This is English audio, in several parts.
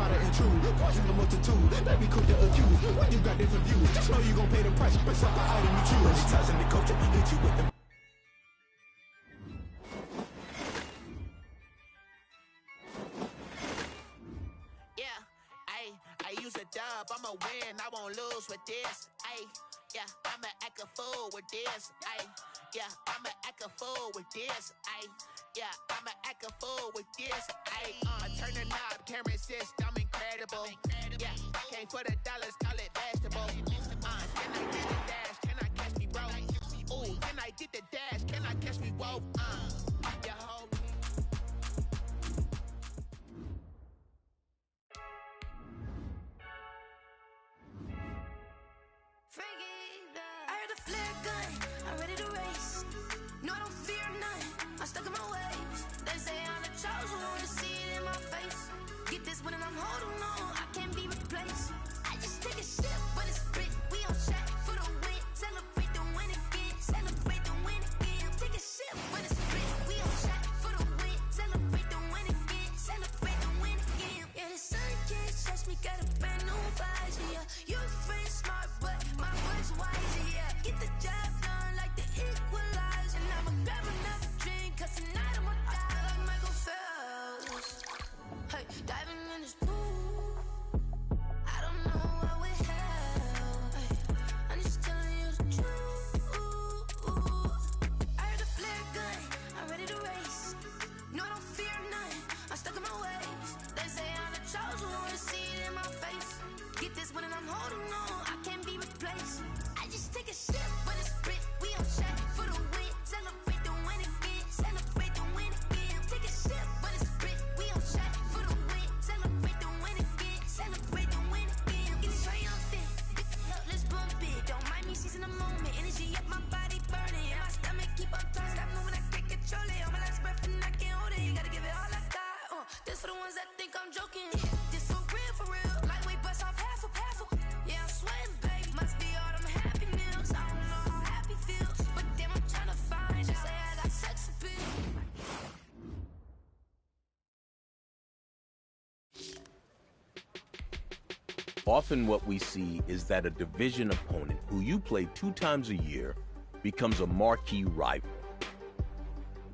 try to intrude. Poison the multitude, let me cook the accused. When you got different views, just know you gon' pay the price based off the item you choose. Many times in the culture, hit you with the I'ma win, I won't lose with this. Ay, yeah, I'ma act a fool with this. Ay, yeah, I'ma act a fool with this. Ay, yeah, I'ma act a fool with this. Ay, turn the knob, camera assist, I'm incredible. Yeah, came for the dollars, call it vegetable. Can I get the dash? Can I catch me, bro? Ooh, can I get the dash? Can I catch me, whoa? Yeah, ho. I heard a flare gun, I'm ready to race. No, I don't fear none, I'm stuck in my ways. They say I'm the chosen one, see it in my face. Get this one and I'm holding on, I can't be replaced. I just take a sip, but it's spit, we on track for the win. Celebrate the win again, celebrate the win again. Take a sip, but it's spit, we on track for the win. Celebrate the win again, celebrate the win again. Yeah, the sun can't touch me, got a brand new visor, yeah. Your friend smart, but my words wiser, yeah. Get the job done like the equalizer. And I'ma grab another drink, cause tonight I'ma die like Michael Phelps. Hey, diving in this pool, I don't know what we have. Hey, I'm just telling you the truth. I heard a flare gun, I'm ready to race. No, I don't fear none, I'm stuck in my ways. They say I'm the chosen one, see it in my face. Get this one and I'm holding on, I can't be replaced. I just take a sip, but it's spit, we on track for the win. Celebrate the win again, celebrate the win again. Take a sip, but it's spit, we on track for the win. Celebrate the win again, celebrate the win again. Get triumphant, look, let's bump it. Don't mind me seizing the moment, energy up my body burning. And my stomach keep up tight, stop moving, I can't control it. On my last breath and I can't hold it, you gotta give it all I got. This for the ones that think I'm joking. This for real, lightweight bust off half a. Yeah, I'm sweating, babe, must be all them happy meals. I don't know how happy feels, but damn, I'm trying to find you. Say I got sex appeal. Often what we see is that a division opponent who you play 2 times a year becomes a marquee rival.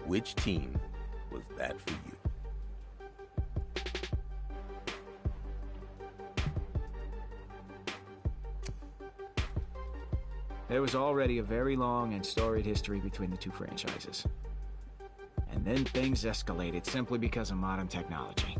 Which team was that for you? There was already a very long and storied history between the two franchises. And then things escalated simply because of modern technology.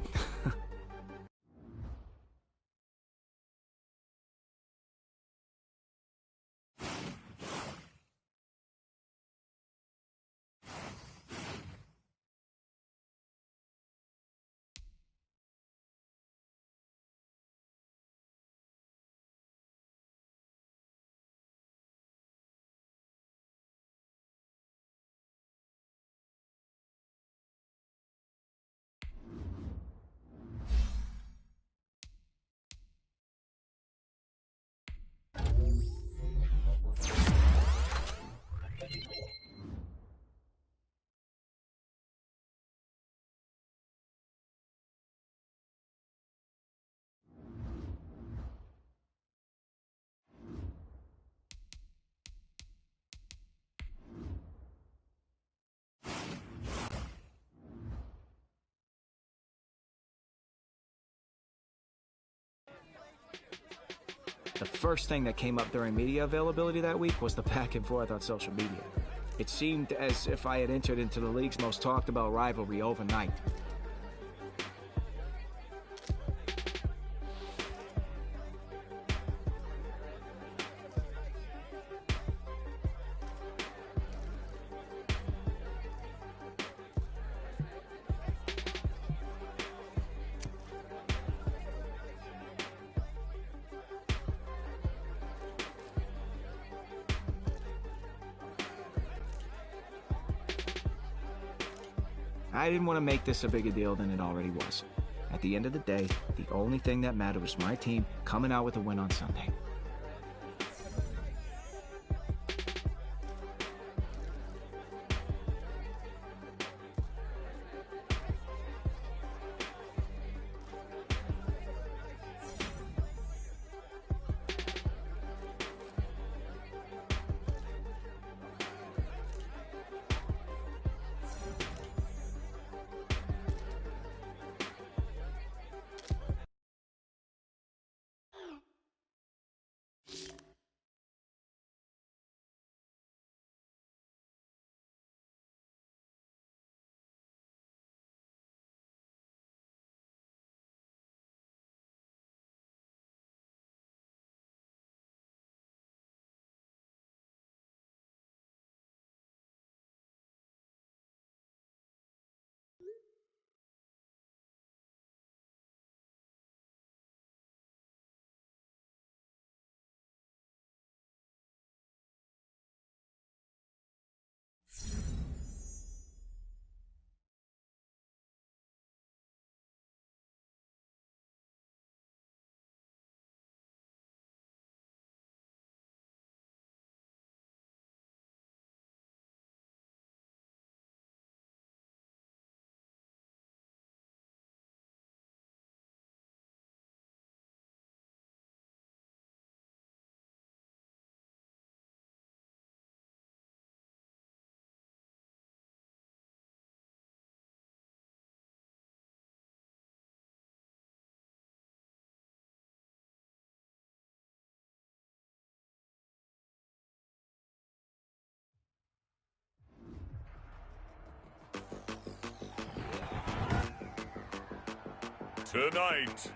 The first thing that came up during media availability that week was the back and forth on social media. It seemed as if I had entered into the league's most talked about rivalry overnight. I didn't want to make this a bigger deal than it already was. At the end of the day, the only thing that mattered was my team coming out with a win on Sunday. Tonight,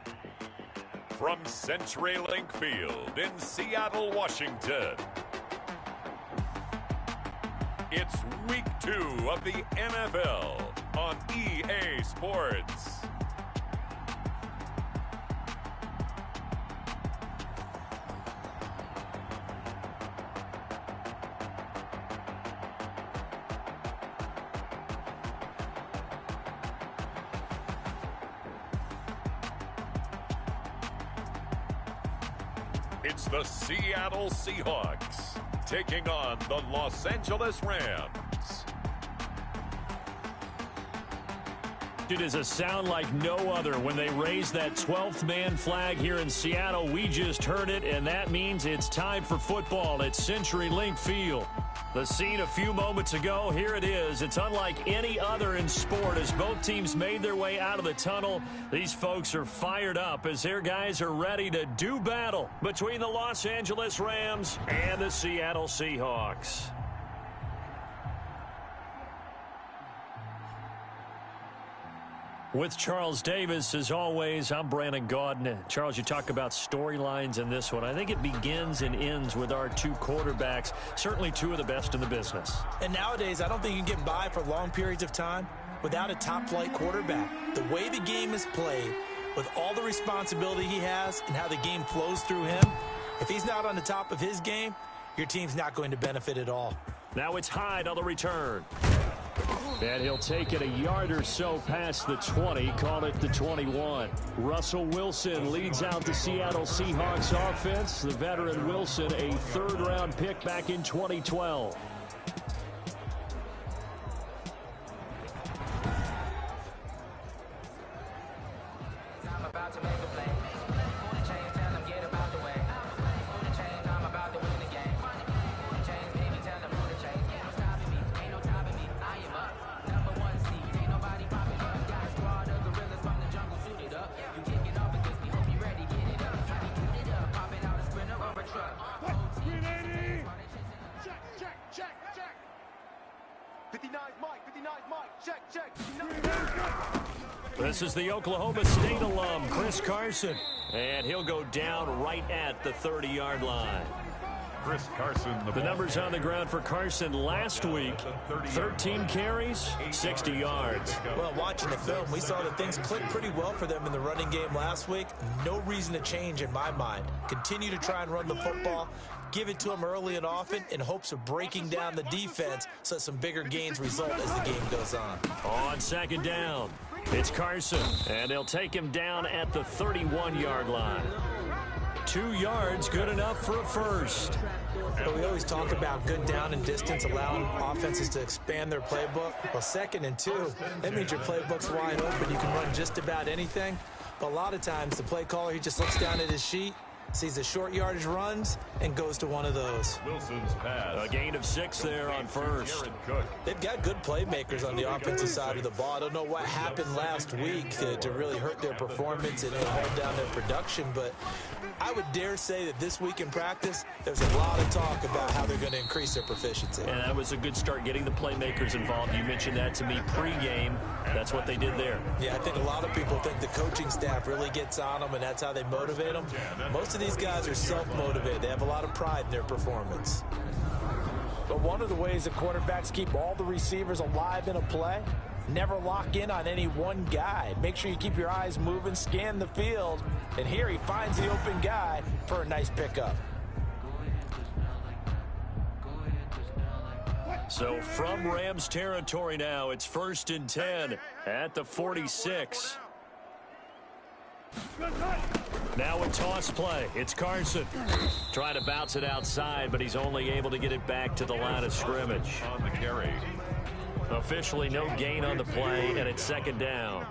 from CenturyLink Field in Seattle, Washington, it's Week 2 of the NFL on EA Sports. It's the Seattle Seahawks taking on the Los Angeles Rams. It is a sound like no other when they raise that 12th man flag here in Seattle. We just heard it, and that means it's time for football at CenturyLink Field. The scene a few moments ago, here it is. It's unlike any other in sport as both teams made their way out of the tunnel. These folks are fired up as their guys are ready to do battle between the Los Angeles Rams and the Seattle Seahawks. With Charles Davis, as always, I'm Brandon Gaudin. Charles, you talk about storylines in this one. I think it begins and ends with our two quarterbacks, certainly two of the best in the business. And nowadays, I don't think you can get by for long periods of time without a top-flight quarterback. The way the game is played, with all the responsibility he has and how the game flows through him, if he's not on the top of his game, your team's not going to benefit at all. Now it's Hyde on the return. And he'll take it a yard or so past the 20, call it the 21. Russell Wilson leads out the Seattle Seahawks offense. The veteran Wilson, a third-round pick back in 2012. This is the Oklahoma State alum, Chris Carson. And he'll go down right at the 30-yard line. Chris Carson, the numbers on the ground for Carson last week, 13 carries, 60 yards. Well, watching the film, we saw that things clicked pretty well for them in the running game last week. No reason to change in my mind. Continue to try and run the football, give it to them early and often in hopes of breaking down the defense so some bigger gains result as the game goes on. On second down, it's Carson, and they'll take him down at the 31-yard line. 2 yards, good enough for a first. But we always talk about good down and distance, allowing offenses to expand their playbook. Well, 2nd and 2, that means your playbook's wide open. You can run just about anything. But a lot of times, the play caller, he just looks down at his sheet, sees the short yardage runs, and goes to one of those. Wilson's pass. A gain of 6 there on first. They've got good playmakers on the offensive side of the ball. I don't know what happened last week to really hurt their performance and hold down their production, but I would dare say that this week in practice, there's a lot of talk about how they're going to increase their proficiency. And that was a good start, getting the playmakers involved. You mentioned that to me pregame. That's what they did there. Yeah, I think a lot of people think the coaching staff really gets on them, and that's how they motivate them. Most of these guys are self-motivated. They have a lot of pride in their performance. But one of the ways that quarterbacks keep all the receivers alive in a play, never lock in on any one guy. Make sure you keep your eyes moving, scan the field, and here he finds the open guy for a nice pickup. So from Rams territory now, it's 1st and 10 at the 46. Now a toss play. It's Carson. Trying to bounce it outside, but he's only able to get it back to the line of scrimmage. On the carry. Officially no gain on the play, and it's 2nd down.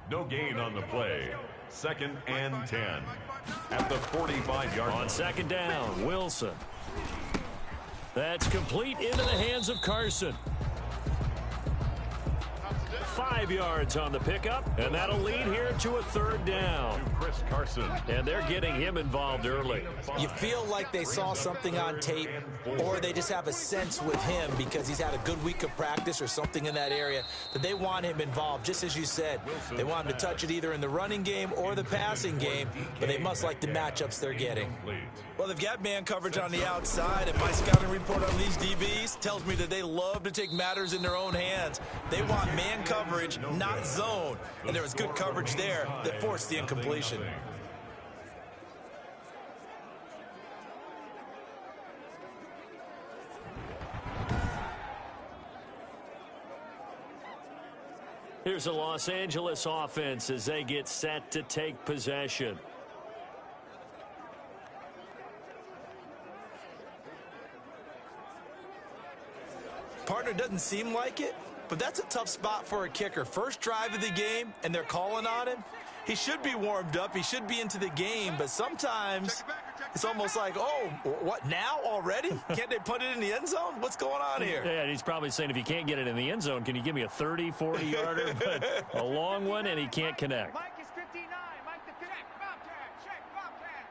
No gain on the play. 2nd and 10 at the 45-yard line. On 2nd down, Wilson. That's complete into the hands of Carson. 5 yards on the pickup, and that'll lead here to a third down. Chris Carson. And they're getting him involved early. You feel like they saw something on tape, or they just have a sense with him because he's had a good week of practice or something in that area that they want him involved. Just as you said, they want him to touch it either in the running game or the passing game, but they must like the matchups they're getting. Well, they've got man coverage on the outside, and my scouting report on these DBs tells me that they love to take matters in their own hands. They want man coverage, not zone, and there was good coverage there that forced the incompletion. Here's a Los Angeles offense as they get set to take possession. Partner, doesn't seem like it, but that's a tough spot for a kicker. First drive of the game, and they're calling on him. He should be warmed up. He should be into the game, but sometimes it's almost like, oh, what, now already? Can't they put it in the end zone? What's going on here? Yeah, he's probably saying, if you can't get it in the end zone, can you give me a 30, 40-yarder? But a long one, and he can't connect. Mike is 59. Mike the check. Bobcat.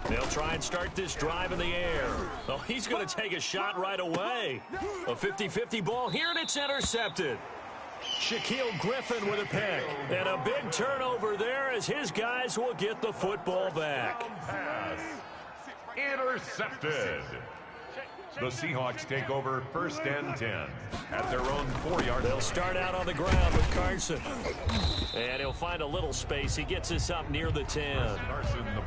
They'll try and start this drive in the air. Oh, he's going to take a shot right away. A 50-50 ball here, and it's intercepted. Shaquille Griffin with a pick. And a big turnover there as his guys will get the football back. Pass. Intercepted. The Seahawks take over 1st and 10 at their own 4-yard line. They'll start out on the ground with Carson. And he'll find a little space. He gets us up near the 10.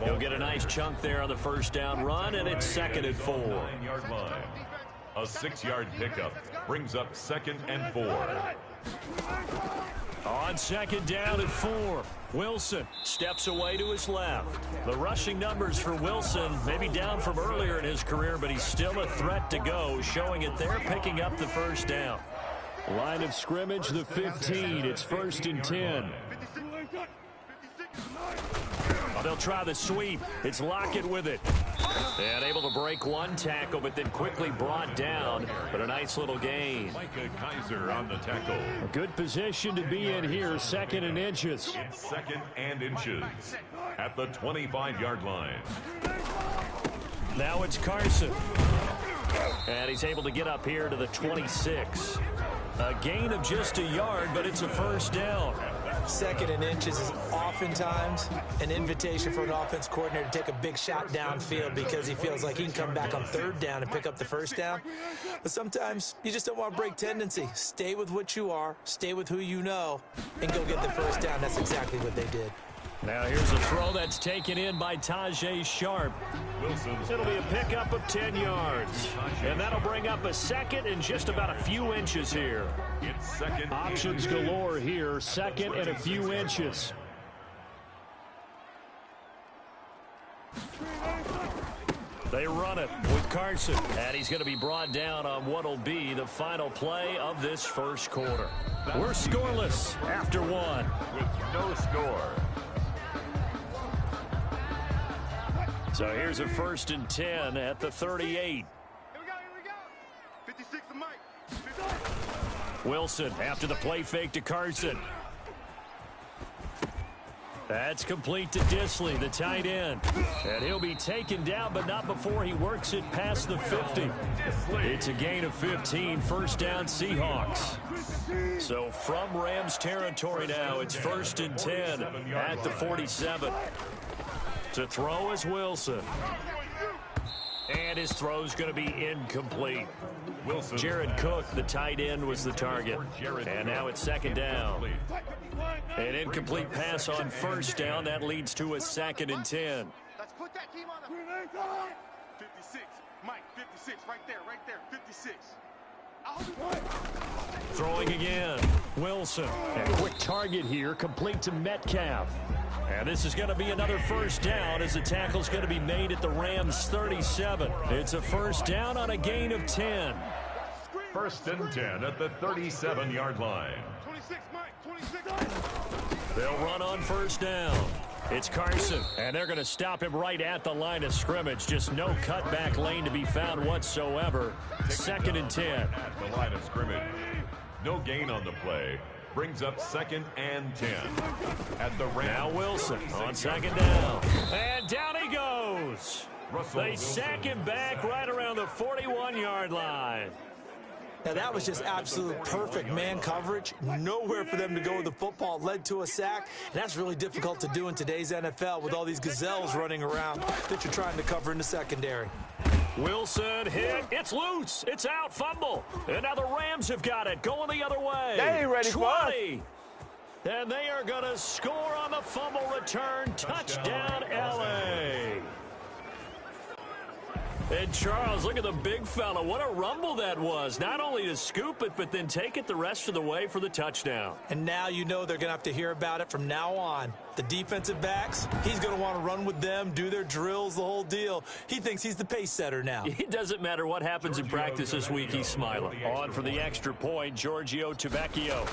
He'll get a nice chunk there on the first down run, and it's 2nd and 4. 9-yard line. A 6-yard pickup brings up 2nd and 4. On 2nd down and 4, Wilson steps away to his left. The rushing numbers for Wilson may be down from earlier in his career, but he's still a threat to go, showing it there, picking up the first down. Line of scrimmage, the 15. It's 1st and 10. They'll try the sweep. It's Lockett with it. And able to break one tackle, but then quickly brought down. But a nice little gain. Micah Kaiser on the tackle. A good position to be in here, 2nd and inches. It's 2nd and inches at the 25-yard line. Now it's Carson. And he's able to get up here to the 26. A gain of just a yard, but it's a first down. 2nd and inches is oftentimes an invitation for an offense coordinator to take a big shot downfield because he feels like he can come back on 3rd down and pick up the first down. But sometimes you just don't want to break tendency. Stay with what you are, stay with who you know, and go get the first down. That's exactly what they did. Now here's a throw that's taken in by Tajay Sharp. It'll be a pickup of 10 yards. And that'll bring up a 2nd and just about a few inches here. It's 2nd. Options galore here, 2nd and a few inches. They run it with Carson. And he's going to be brought down on what'll be the final play of this first quarter. We're scoreless after 1. With no score. So here's a 1st and 10 at the 38. Here we go. 56 to Mike. Wilson after the play fake to Carson. That's complete to Disley, the tight end. And he'll be taken down, but not before he works it past the 50. It's a gain of 15, 1st down Seahawks. So from Rams territory now, it's 1st and 10 at the 47. To throw is Wilson. And his throw's going to be incomplete. Jared Cook, the tight end, was the target. And now it's 2nd down. An incomplete pass on 1st down. That leads to a 2nd and 10. Let's put that team on the 56. Mike, 56. Right there. 56. Throwing again. Wilson. And quick target here, complete to Metcalf. And this is going to be another first down as the tackle's going to be made at the Rams 37. It's a first down on a gain of 10. 1st and 10 at the 37-yard line. 26, Mike. 26. They'll run on first down. It's Carson, and they're going to stop him right at the line of scrimmage. Just no cutback lane to be found whatsoever. 2nd and 10. At the line of scrimmage. No gain on the play. Brings up 2nd and 10. At the Rams. Now Wilson on 2nd down. And down he goes. They sack him back right around the 41-yard line. Now, that was just absolute perfect man coverage. Nowhere for them to go with the football. Led to a sack. And that's really difficult to do in today's NFL with all these gazelles running around that you're trying to cover in the secondary. Wilson hit. It's loose. It's out. Fumble. And now the Rams have got it. Going the other way. They ain't ready for us. And they are going to score on the fumble return. Touchdown, L.A. And Charles, look at the big fella. What a rumble that was. Not only to scoop it, but then take it the rest of the way for the touchdown. And now you know they're going to have to hear about it from now on. The defensive backs, he's going to want to run with them, do their drills, the whole deal. He thinks he's the pace setter now. It doesn't matter what happens in practice this week. He's smiling. On for the extra point, Giorgio Tavecchio.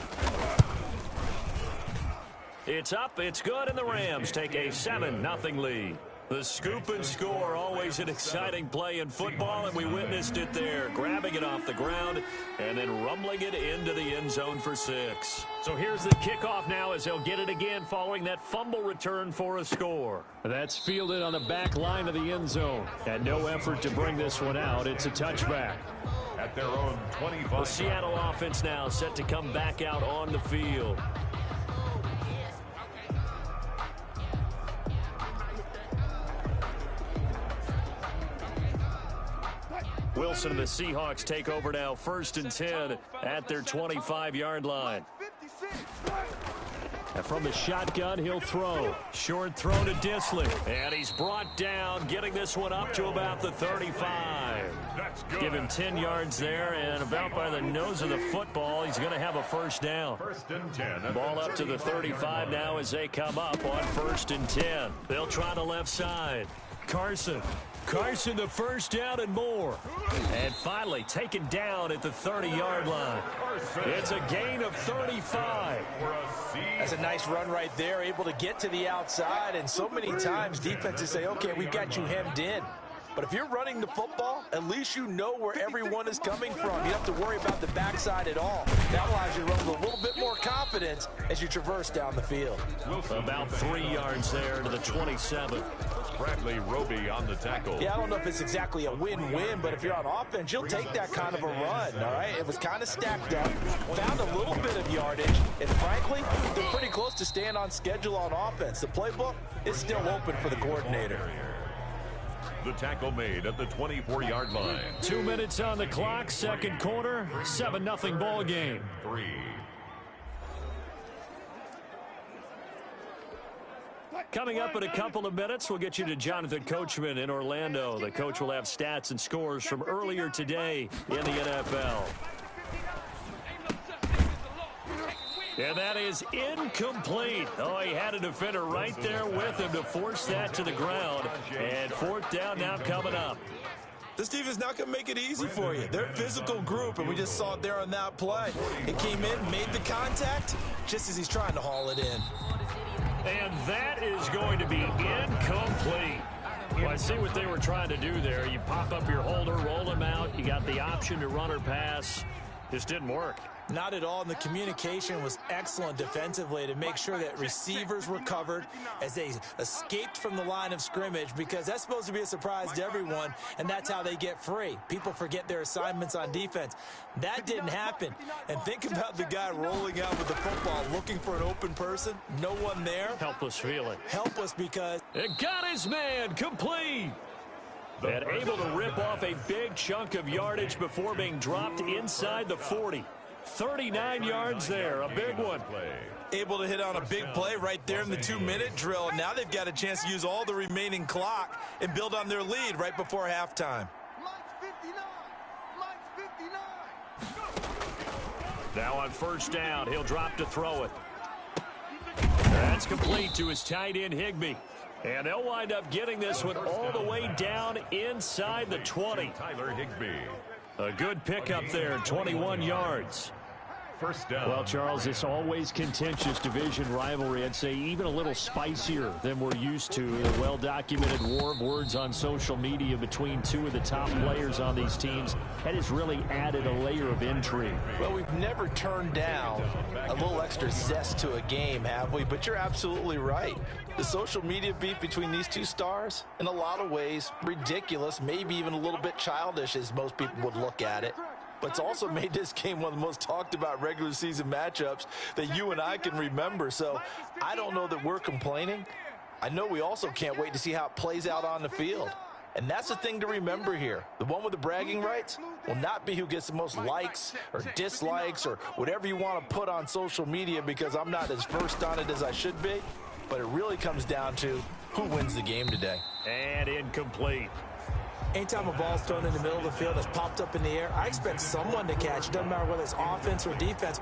It's up, it's good, and the Rams take a 7-0 lead. The scoop and score, always an exciting play in football, and we witnessed it there, grabbing it off the ground and then rumbling it into the end zone for 6. So here's the kickoff now as they'll get it again following that fumble return for a score. That's fielded on the back line of the end zone. And no effort to bring this one out. It's a touchback. At their own 25. The Seattle offense now set to come back out on the field. Wilson and the Seahawks take over now, 1st and 10 at their 25-yard line. And from the shotgun, he'll throw. Short throw to Disley. And he's brought down, getting this one up to about the 35. Give him 10 yards there, and about by the nose of the football, he's going to have a 1st down. 1st and 10. Ball up to the 35 now as they come up on 1st and 10. They'll try the left side. Carson, the 1st down and more. And finally taken down at the 30-yard line. It's a gain of 35. That's a nice run right there, able to get to the outside. And so many times defenses say, okay, we've got you hemmed in. But if you're running the football, at least you know where everyone is coming from. You don't have to worry about the backside at all. That allows you to run with a little bit more confidence as you traverse down the field. About 3 yards there to the 27. Bradley Roby on the tackle. Yeah, I don't know if it's exactly a win-win, but if you're on offense, you'll take that kind of a run, all right? It was kind of stacked up, found a little bit of yardage, and frankly, they're pretty close to staying on schedule on offense. The playbook is still open for the coordinator. The tackle made at the 24-yard line. 2 minutes on the clock, 2nd quarter, 7-0 ball game. 3. Coming up in a couple of minutes, we'll get you to Jonathan Coachman in Orlando. The coach will have stats and scores from earlier today in the NFL. And that is incomplete. Oh, he had a defender right there with him to force that to the ground. And 4th down now coming up. This defense not going to make it easy for you. They're a physical group, and we just saw it there on that play. It came in, made the contact, just as he's trying to haul it in. And that is going to be incomplete. Well, I see what they were trying to do there. You pop up your holder, roll them out. You got the option to run or pass. Just didn't work. Not at all, and the communication was excellent defensively to make sure that receivers were covered as they escaped from the line of scrimmage, because that's supposed to be a surprise to everyone, and that's how they get free. People forget their assignments on defense. That didn't happen. And think about the guy rolling out with the football, looking for an open person, no one there. Helpless feeling. Helpless because it got his man complete. And able to rip off a big chunk of yardage before being dropped inside the 40. 39 yards there, a big one. Able to hit on a big play right there in the 2-minute drill. Now they've got a chance to use all the remaining clock and build on their lead right before halftime. Now on 1st down, he'll drop to throw it. That's complete to his tight end, Higbee. And they'll wind up getting this one all the way down inside the 20. Tyler Higbee. A good pickup there, 21 yards. First down. Well, Charles, it's always contentious division rivalry. I'd say even a little spicier than we're used to. The well-documented war of words on social media between two of the top players on these teams. That has really added a layer of intrigue. Well, we've never turned down a little extra zest to a game, have we? But you're absolutely right. The social media beef between these two stars, in a lot of ways, ridiculous, maybe even a little bit childish as most people would look at it. But it's also made this game one of the most talked about regular season matchups that you and I can remember. So I don't know that we're complaining. I know we also can't wait to see how it plays out on the field. And that's the thing to remember here. The one with the bragging rights will not be who gets the most likes or dislikes or whatever you want to put on social media, because I'm not as versed on it as I should be. But it really comes down to who wins the game today. And incomplete. Anytime a ball's thrown in the middle of the field that's popped up in the air, I expect someone to catch. It doesn't matter whether it's offense or defense.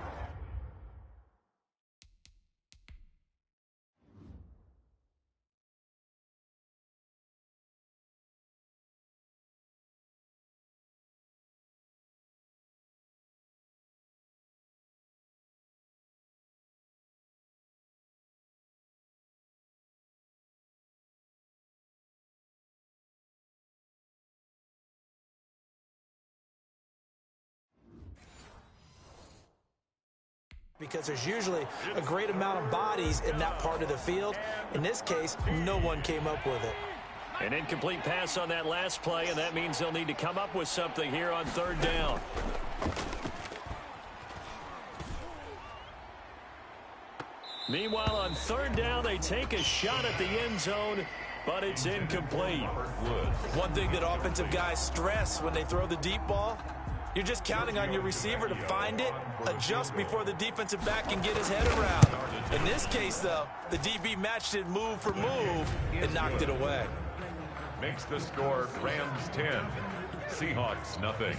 Because there's usually a great amount of bodies in that part of the field. In this case, no one came up with it. An incomplete pass on that last play, and that means they'll need to come up with something here on third down. Meanwhile, on third down, they take a shot at the end zone, but it's incomplete. One thing that offensive guys stress when they throw the deep ball, you're just counting on your receiver to find it, adjust before the defensive back can get his head around. In this case, though, the DB matched it move for move and knocked it away. Makes the score Rams 10, Seahawks nothing.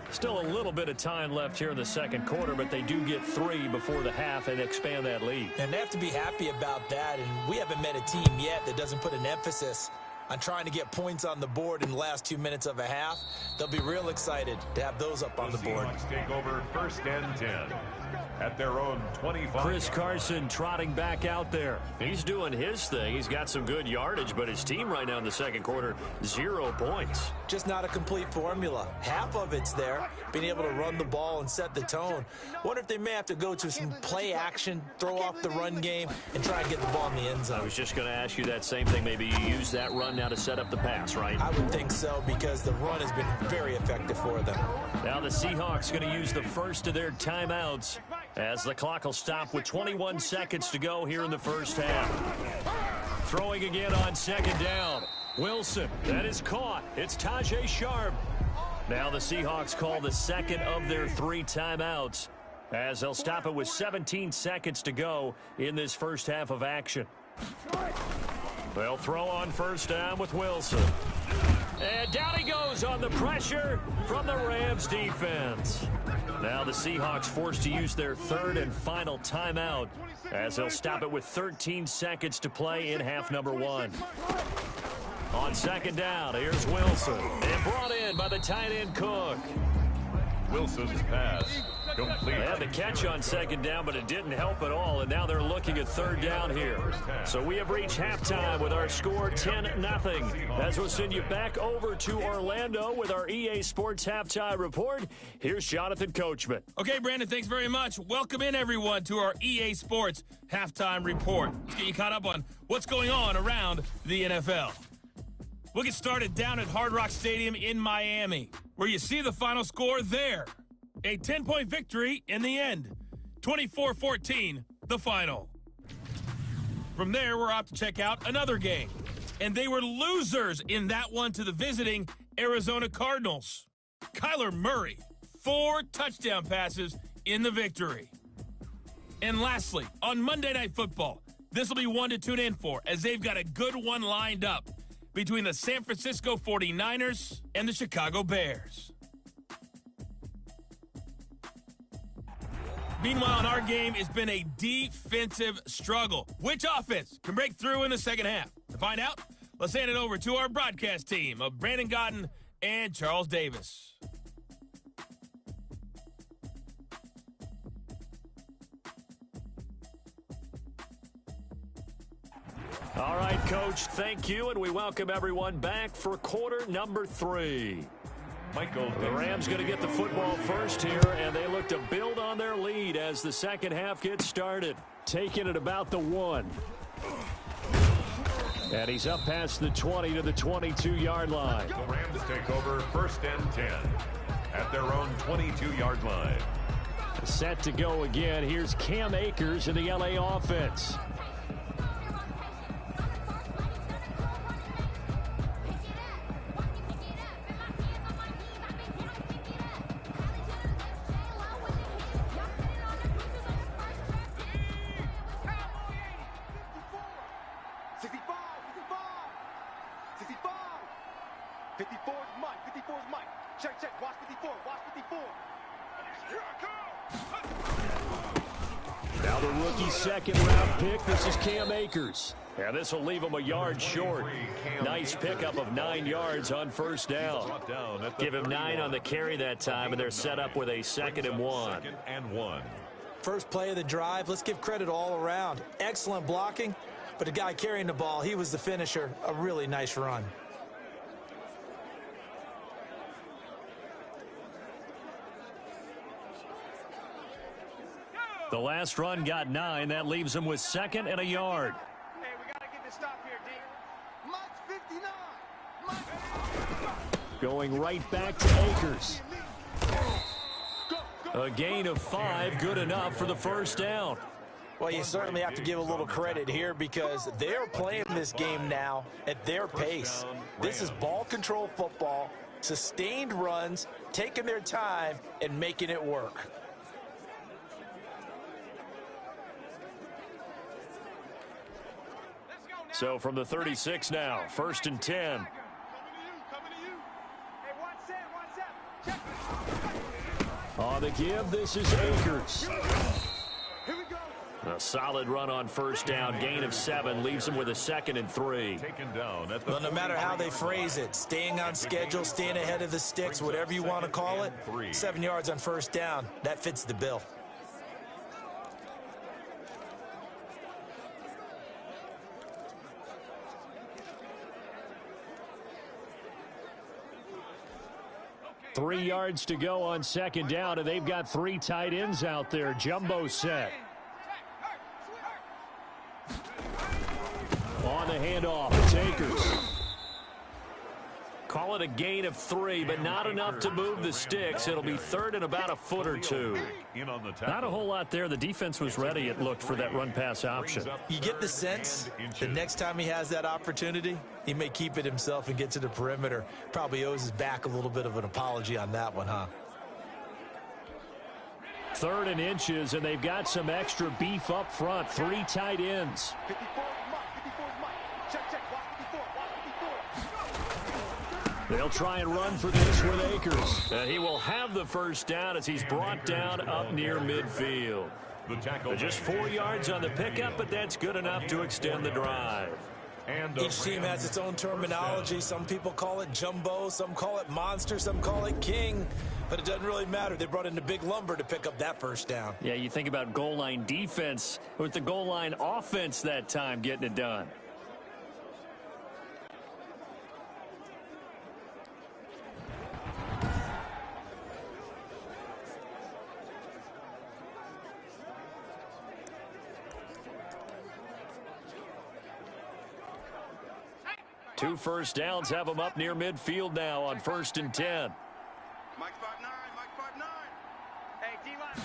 Still a little bit of time left here in the second quarter, but they do get 3 before the half and expand that lead. And they have to be happy about that, and we haven't met a team yet that doesn't put an emphasis on trying to get points on the board in the last 2 minutes of a half. They'll be real excited to have those up on the board. Seahawks take over first and 10 at their own 25. Chris Carson trotting back out there. He's doing his thing. He's got some good yardage, but his team right now in the second quarter, 0 points. Just not a complete formula. Half of it's there, being able to run the ball and set the tone. Wonder if they may have to go to some play action, throw off the run game, and try and get the ball in the end zone. I was just going to ask you that same thing. Maybe you use that run now to set up the pass, right? I would think so, because the run has been very effective for them. Now the Seahawks going to use the first of their timeouts as the clock will stop with 21 seconds to go here in the first half. Throwing again on second down. Wilson, that is caught. It's Tajay Sharp. Now the Seahawks call the second of their 3 timeouts as they'll stop it with 17 seconds to go in this first half of action. They'll throw on first down with Wilson. And down he goes on the pressure from the Rams defense. Now the Seahawks forced to use their third and final timeout as they'll stop it with 13 seconds to play in half number 1. On second down, here's Wilson. And brought in by the tight end Cook. Wilson's pass complete. They had the catch on second down, but it didn't help at all, and now they're looking at third down here. So we have reached halftime with our score 10-0. As we'll send you back over to Orlando with our EA Sports Halftime Report, here's Jonathan Coachman. Okay, Brandon, thanks very much. Welcome in, everyone, to our EA Sports Halftime Report. Let's get you caught up on what's going on around the NFL. We'll get started down at Hard Rock Stadium in Miami, where you see the final score there. A 10-point victory in the end. 24-14, the final. From there, we're off to check out another game. And they were losers in that one to the visiting Arizona Cardinals. Kyler Murray, 4 touchdown passes in the victory. And lastly, on Monday Night Football, this will be one to tune in for, as they've got a good one lined up between the San Francisco 49ers and the Chicago Bears. Meanwhile, in our game, it's been a defensive struggle. Which offense can break through in the second half? To find out, let's hand it over to our broadcast team of Brandon Godden and Charles Davis. Coach. Thank you, and we welcome everyone back for quarter number 3. The Rams going to get the football first here, and they look to build on their lead as the second half gets started. Taking it about the 1. And he's up past the 20 to the 22-yard line. The Rams take over 1st and 10 at their own 22-yard line. Set to go again. Here's Cam Akers in the LA offense. Now the rookie second-round pick. This is Cam Akers. And this will leave him a yard short. Nice pickup of 9 yards on first down. Give him 9 on the carry that time, and they're set up with a 2nd and 1. First play of the drive, let's give credit all around. Excellent blocking, but the guy carrying the ball, he was the finisher. A really nice run. The last run got 9. That leaves him with 2nd and a yard. Hey, we got to get this stop here, D. Mike's 59. Going right back to Akers. A gain of 5, good enough for the first down. Well, you certainly have to give a little credit here because they're playing this game now at their pace. This is ball control football, sustained runs, taking their time, and making it work. So from the 36 now, 1st and 10. On the give, this is Akers. A solid run on first down, gain of 7, leaves him with a 2nd and 3. Well, no matter how they phrase it, staying on schedule, staying ahead of the sticks, whatever you want to call it, 7 yards on first down, that fits the bill. Three yards to go on second down, and they've got 3 tight ends out there. Jumbo set. On the handoff, it's Akers. Call it a gain of 3, but not enough to move the sticks. It'll be 3rd and about a foot or 2. Not a whole lot there. The defense was ready, it looked, for that run-pass option. You get the sense the next time he has that opportunity, he may keep it himself and get to the perimeter. Probably owes his back a little bit of an apology on that one, huh? 3rd and inches, and they've got some extra beef up front. 3 tight ends. They'll try and run for this with Akers. He will have the first down as he's brought down up near midfield. Just 4 yards on the pickup, but that's good enough to extend the drive. Each team has its own terminology. Some people call it jumbo, some call it monster, some call it king. But it doesn't really matter. They brought in the big lumber to pick up that first down. Yeah, you think about goal line defense with the goal line offense that time getting it done. Two first downs have them up near midfield now on 1st and 10. Mike 5'9", Mike 5'9". Hey, D-line.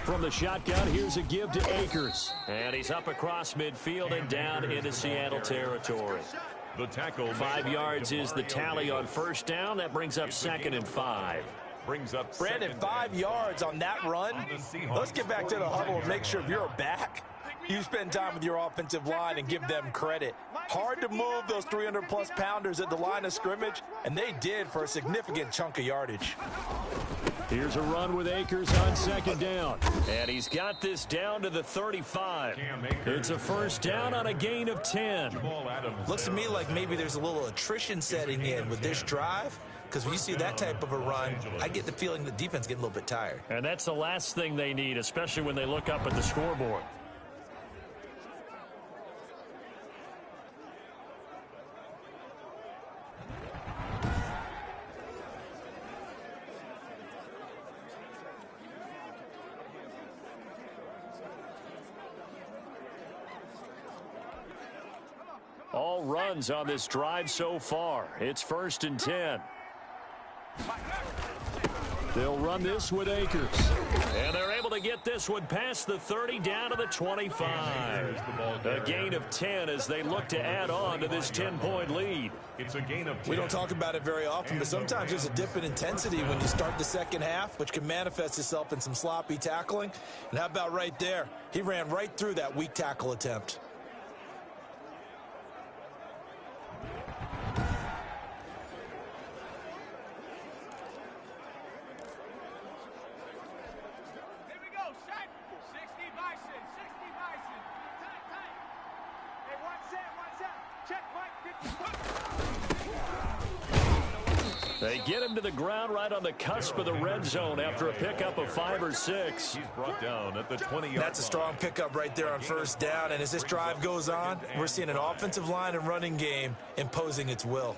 From the shotgun, here's a give to Akers. And he's up across midfield and down into Seattle territory. The tackle. 5 yards is the tally on first down. That brings up 2nd and 5. Brandon, 5 yards on that run. Let's get back to the huddle and make sure if you're back, you spend time with your offensive line and give them credit. Hard to move those 300-plus pounders at the line of scrimmage, and they did for a significant chunk of yardage. Here's a run with Akers on second down. And he's got this down to the 35. It's a first down on a gain of 10. Looks to me like maybe there's a little attrition setting in with this drive, because when you see that type of a run, I get the feeling the defense getting a little bit tired. And that's the last thing they need, especially when they look up at the scoreboard. NFL runs on this drive so far. It's 1st and 10. They'll run this with Akers. And they're able to get this one past the 30 down to the 25. A gain of 10 as they look to add on to this 10-point lead. It's a gain of 10. We don't talk about it very often, but sometimes there's a dip in intensity when you start the second half, which can manifest itself in some sloppy tackling. And how about right there? He ran right through that weak tackle attempt. They get him to the ground right on the cusp of the red zone after a pickup of 5 or 6. He's brought down at the 20-yard That's a strong pickup right there on first down. And as this drive goes on, we're seeing an offensive line and running game imposing its will.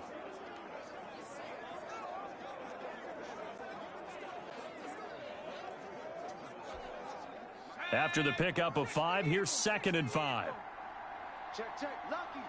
After the pickup of 5, here's 2nd and 5. Check. Lucky.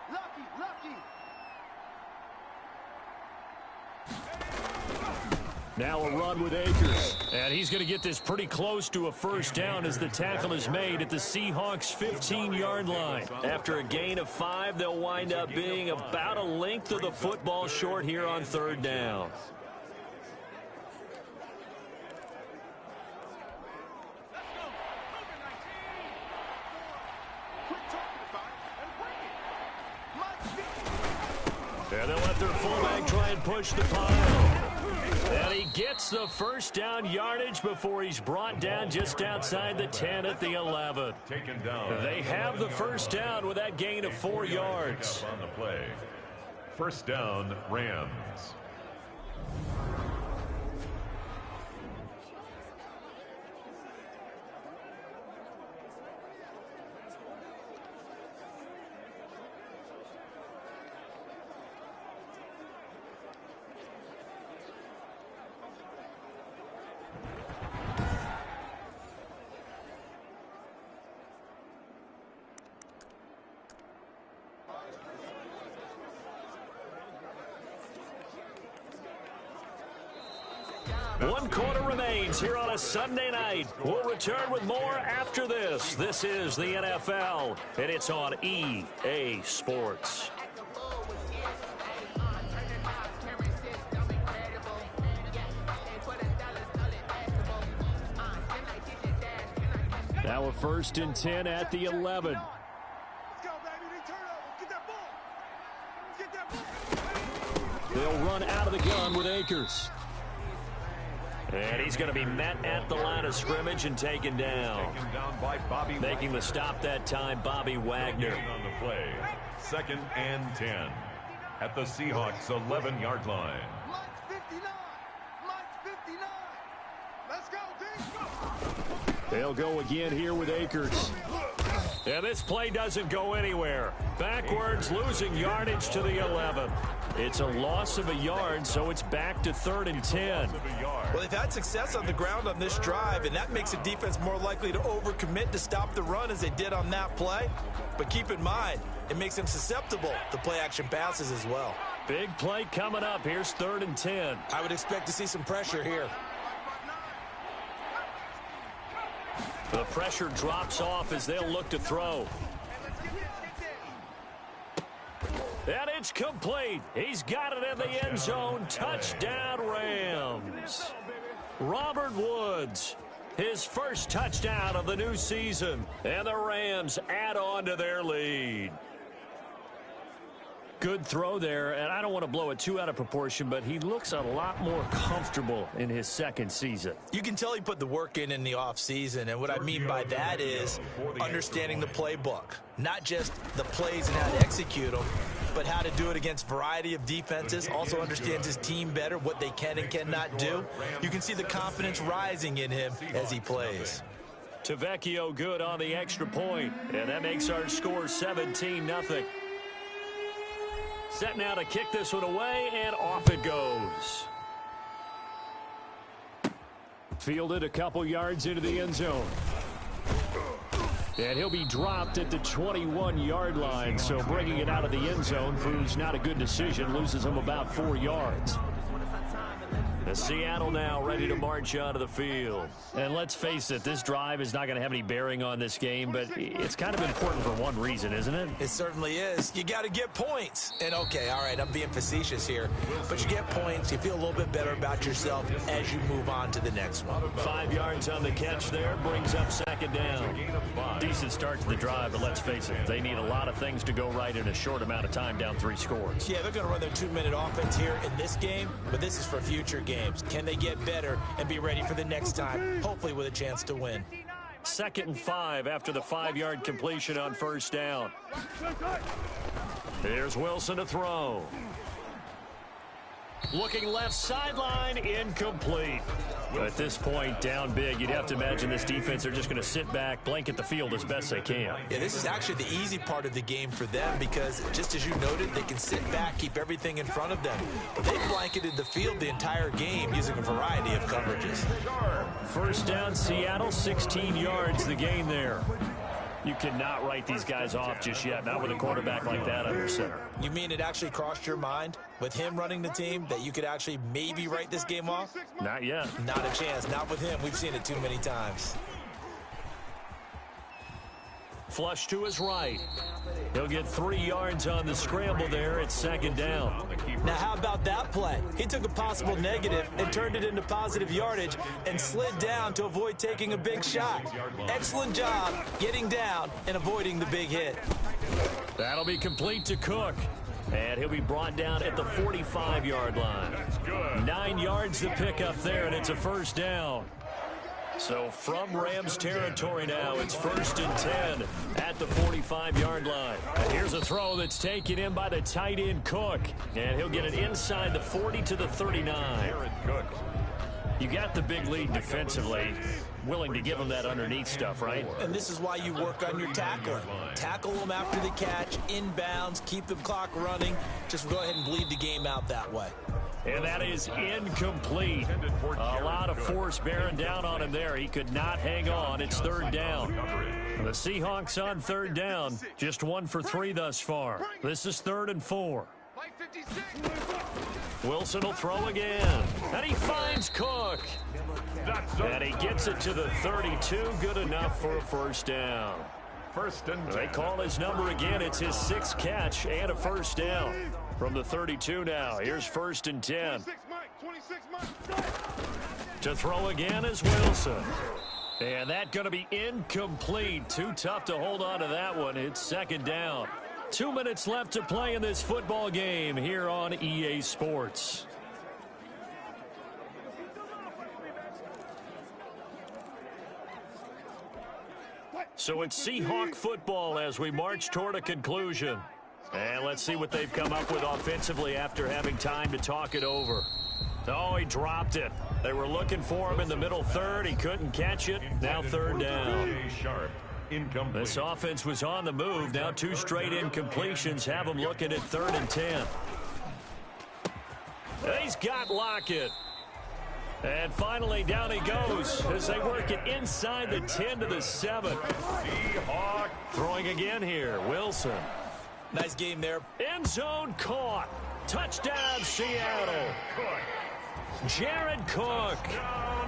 Now a run with Akers. And he's going to get this pretty close to a first down as the tackle is made at the Seahawks' 15-yard line. After a gain of 5, they'll wind up being about a length of the football short here on 3rd down. And they'll let their fullback try and push the pile. And he gets the first down yardage before he's brought down just outside the 10 at the 11. Taken down. They have the first down with that gain of 4 yards. On the play. First down, Rams. One quarter remains here on a Sunday night. We'll return with more after this. This is the NFL, and it's on EA Sports. Now a 1st and 10 at the 11. Let's go, baby. They turn over. Get that ball. Get that ball. They'll run out of the gun with Akers. And he's going to be met at the line of scrimmage and taken down. Taken down by Bobby Making Wagner. the stop that time, Bobby Wagner. On the play. 2nd and 10 at the Seahawks' 11-yard line. Mike's 59. Mike's 59. Let's go, D. They'll go again here with Akers. And this play doesn't go anywhere. Backwards, losing yardage to the 11. It's a loss of a yard, so it's back to 3rd and 10. Well, they've had success on the ground on this drive, and that makes the defense more likely to overcommit to stop the run as they did on that play. But keep in mind, it makes them susceptible to play-action passes as well. Big play coming up. Here's 3rd and 10. I would expect to see some pressure here. The pressure drops off as they'll look to throw. And it's complete. He's got it in the end zone. Touchdown, Rams. Robert Woods, his first touchdown of the new season. And the Rams add on to their lead. Good throw there, and I don't want to blow it too out of proportion, but he looks a lot more comfortable in his 2nd season. You can tell he put the work in the offseason, and what I mean by that is understanding the playbook. Not just the plays and how to execute them, but how to do it against a variety of defenses. Also understands his team better, what they can and cannot do. You can see the confidence rising in him as he plays. Tavecchio good on the extra point, and that makes our score 17-0. Set now to kick this one away, and off it goes. Fielded a couple yards into the end zone. And he'll be dropped at the 21-yard line. So bringing it out of the end zone proves not a good decision. Loses him about 4 yards. The Seattle now ready to march onto the field. And let's face it, this drive is not going to have any bearing on this game, but it's kind of important for one reason, isn't it? It certainly is. You got to get points. And okay, all right, I'm being facetious here, but you get points, you feel a little bit better about yourself as you move on to the next one. 5 yards on the catch there, brings up second down. Decent start to the drive, but let's face it, they need a lot of things to go right in a short amount of time, down 3 scores. Yeah, they're going to run their 2-minute offense here in this game, but this is for future games. Can they get better and be ready for the next time, hopefully with a chance to win? 2nd and 5 after the 5-yard completion on first down. Here's Wilson to throw. Looking left sideline, incomplete. At this point, down big, you'd have to imagine this defense, they're just going to sit back, blanket the field as best they can. Yeah, this is actually the easy part of the game for them because, just as you noted, they can sit back, keep everything in front of them. But they blanketed the field the entire game using a variety of coverages. First down, Seattle, 16 yards the gain there. You cannot write these guys off just yet, not with a quarterback like that under center. You mean it actually crossed your mind with him running the team that you could actually maybe write this game off? Not yet. Not a chance. Not with him. We've seen it too many times. Flush to his right. He'll get 3 yards on the scramble there. It's second down. Now, how about that play? He took a possible negative and turned it into positive yardage and slid down to avoid taking a big shot. Excellent job getting down and avoiding the big hit. That'll be complete to Cook. And he'll be brought down at the 45-yard line. 9 yards to pick up there, and it's a first down. So from Rams territory now, it's 1st and 10 at the 45-yard line. And here's a throw that's taken in by the tight end Cook. And he'll get it inside the 40 to the 39. You got the big lead defensively. Willing to give him that underneath stuff, right? And this is why you work on your tackle. Tackle them after the catch, inbounds, keep the clock running. Just go ahead and bleed the game out that way. And that is incomplete. A lot of force bearing down on him there. He could not hang on. It's third down. The Seahawks on third down. Just 1 for 3 thus far. This is 3rd and 4. Wilson will throw again. And he finds Cook. And he gets it to the 32. Good enough for a first down. They call his number again. It's his 6th catch and a first down. From the 32 now. Here's 1st and 10. To throw again is Wilson. And that's going to be incomplete. Too tough to hold on to that one. It's second down. 2 minutes left to play in this football game here on EA Sports. So it's Seahawk football as we march toward a conclusion. And let's see what they've come up with offensively after having time to talk it over. Oh, he dropped it. They were looking for him in the middle third. He couldn't catch it. Now third down. This offense was on the move. Now 2 straight incompletions have them looking at 3rd and 10. He's got Lockett. And finally down he goes as they work it inside the 10 to the 7. Seahawk throwing again here. Wilson. Nice game there. End zone caught. Touchdown, Seattle. Jared Cook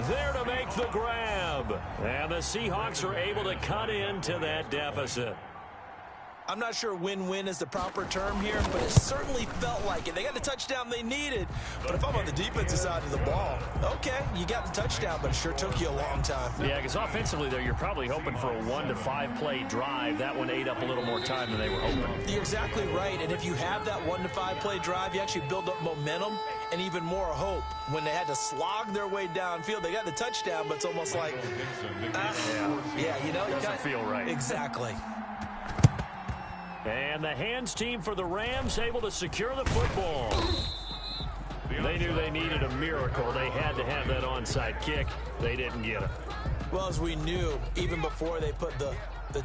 there to make the grab. And the Seahawks are able to cut into that deficit. I'm not sure win-win is the proper term here, but it certainly felt like it. They got the touchdown they needed, but if I'm on the defensive side of the ball, okay, you got the touchdown, but it sure took you a long time. Yeah, because offensively, though, you're probably hoping for a 1 to 5 play drive. That one ate up a little more time than they were hoping. You're exactly right, and if you have that 1 to 5 play drive, you actually build up momentum and even more hope. When they had to slog their way downfield, they got the touchdown, but it's almost like, yeah, you know, it doesn't feel right. Exactly. And the hands team for the Rams able to secure the football. They knew they needed a miracle. They had to have that onside kick. They didn't get it. Well, as we knew, even before they put the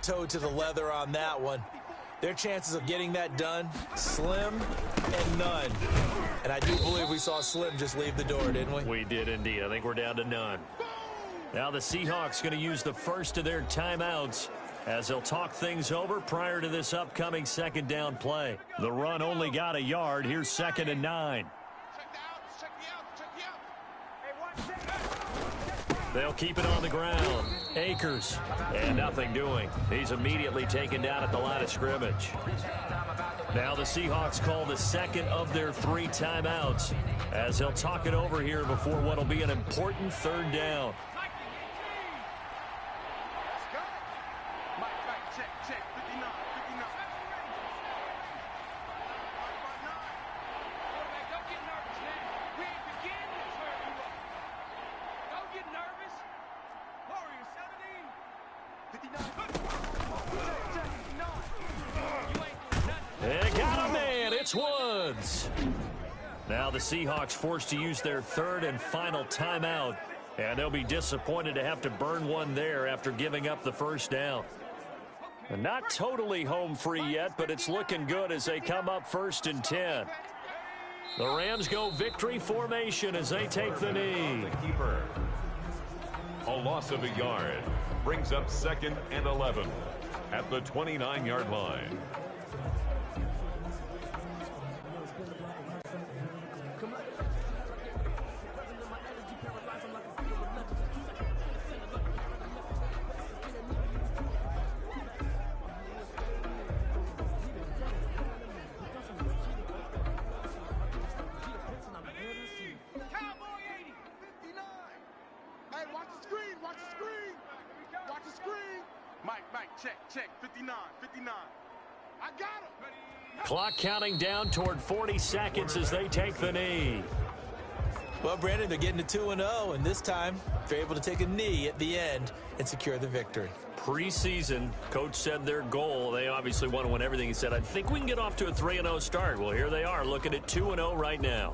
toe to the leather on that one, their chances of getting that done, slim and none. And I do believe we saw Slim just leave the door, didn't we? We did indeed. I think we're down to none. Now the Seahawks going to use the first of their timeouts as they'll talk things over prior to this upcoming second down play. The run only got a yard. Here's 2nd and 9. They'll keep it on the ground. Akers, and nothing doing. He's immediately taken down at the line of scrimmage. Now the Seahawks call the second of their 3 timeouts as they'll talk it over here before what will be an important 3rd down. They got a man. It's Woods. Now the Seahawks forced to use their 3rd and final timeout, and they'll be disappointed to have to burn one there after giving up the 1st down. And not totally home free yet, but it's looking good as they come up 1st and 10. The Rams go victory formation as they take the knee. Keeper. A loss of a yard brings up 2nd and 11 at the 29-yard line. Check, 59. I got him. Clock counting down toward 40 seconds as they take the knee. Well, Brandon, they're getting to 2-0, and this time they're able to take a knee at the end and secure the victory. Preseason, coach said their goal, they obviously want to win everything. He said, I think we can get off to a 3-0 start. Well, here they are looking at 2-0 right now.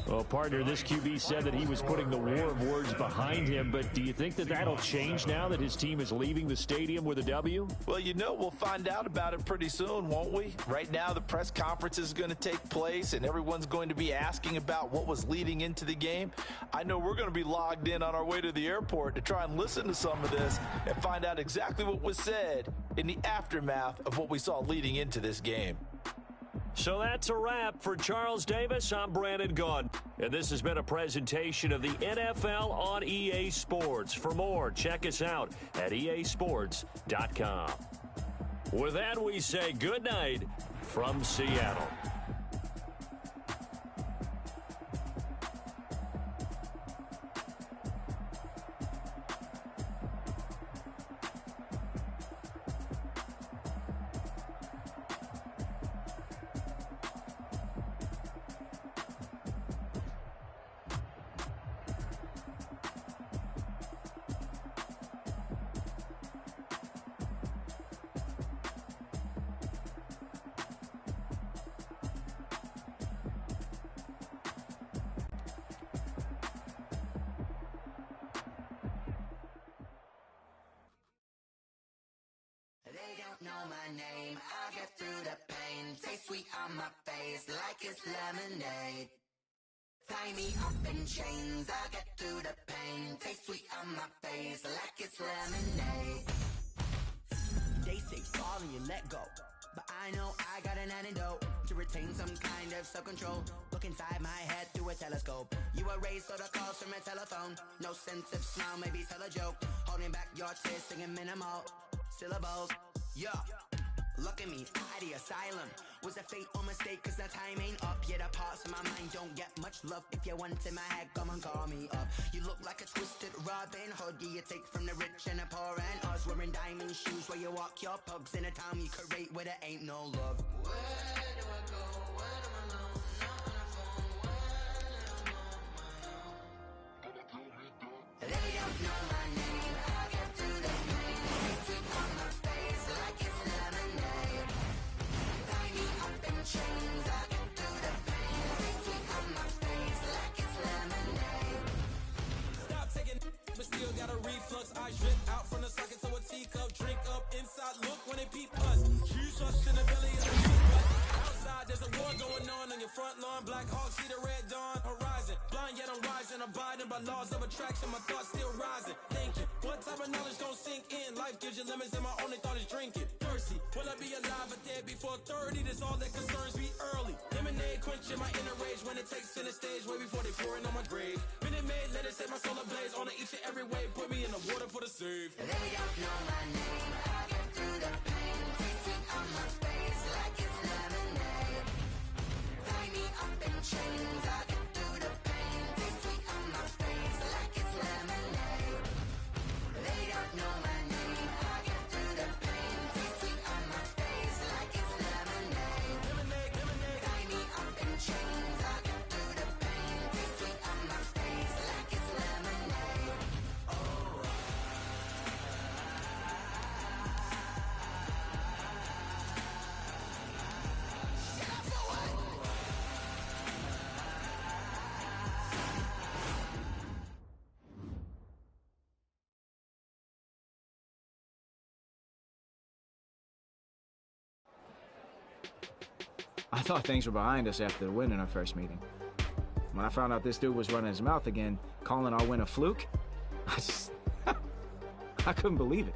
Well, partner, this QB said that he was putting the war of words behind him, but do you think that that'll change now that his team is leaving the stadium with a W? Well, we'll find out about it pretty soon, won't we? Right now, the press conference is going to take place, and everyone's going to be asking about what was leading into the game. I know we're going to be logged in on our way to the airport to try and listen to some of this and find out exactly what was said in the aftermath of what we saw leading into this game. So that's a wrap. For Charles Davis, I'm Brandon Gunn. And this has been a presentation of the NFL on EA Sports. For more, check us out at easports.com. With that, we say good night from Seattle. Know my name, I'll get through the pain. Taste sweet on my face like it's lemonade. Tie me up in chains, I'll get through the pain. Taste sweet on my face like it's lemonade. They say fall and you let go, but I know I got an antidote to retain some kind of self-control. Look inside my head through a telescope. You erase all the calls from a telephone. No sense of smile, maybe tell a joke. Holding back your tears, singing minimal syllables. Yeah, look at me, at the asylum. Was a fate or mistake, cause the time ain't up. Yeah, the parts of my mind don't get much love. If you want in my head, come and call me up. You look like a twisted Robin Hood. Yeah, you take from the rich and the poor and us. Wearing diamond shoes where you walk your pugs in a town you create where there ain't no love. Where do I go? When I'm alone? Not on the phone. When I'm on my own. They don't know my name. I'll get through the pain. They sweet on my face like it's lemonade. Tie me up in chains. I'll get through the pain. They sweet on my face like it's on. Black Hawk, see the red dawn, horizon. Blind yet I'm rising, abiding by laws of attraction. My thoughts still rising, thinking, what type of knowledge gon' sink in? Life gives you limits and my only thought is drinking. Thirsty, will I be alive or dead before 30? That's all that concerns me early. Lemonade quenching my inner rage when it takes center stage, way before they pour it on my grave. Minute Maid, let it set my soul ablaze. On each and every way, put me in the water for the save. They don't know my name, I get through the pain. Taste it on my face like it's lemonade. Tie me up in chains, I get through the pain. Taste it on my face like it's lemonade. They don't know my name, I get through the pain. Taste it on my face like it's lemonade. Tie me up in chains, I get through the pain. Taste it on my face like it's lemonade. I thought things were behind us after the win in our first meeting. When I found out this dude was running his mouth again, calling our win a fluke, I couldn't believe it.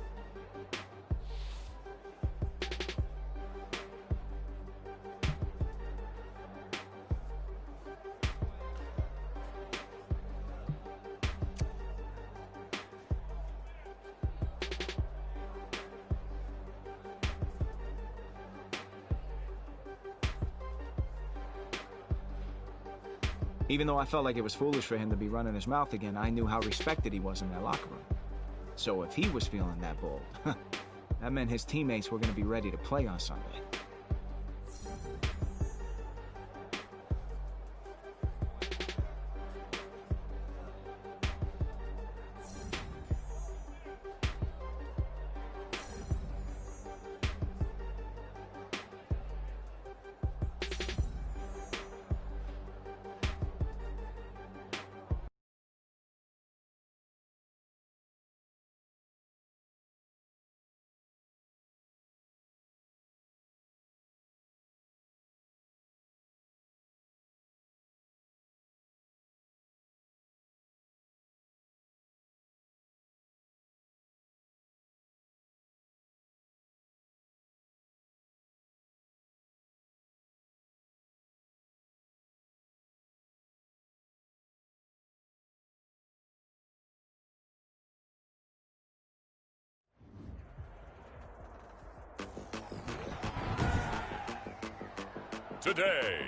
Even though I felt like it was foolish for him to be running his mouth again, I knew how respected he was in that locker room. So if he was feeling that bold, that meant his teammates were going to be ready to play on Sunday. Today,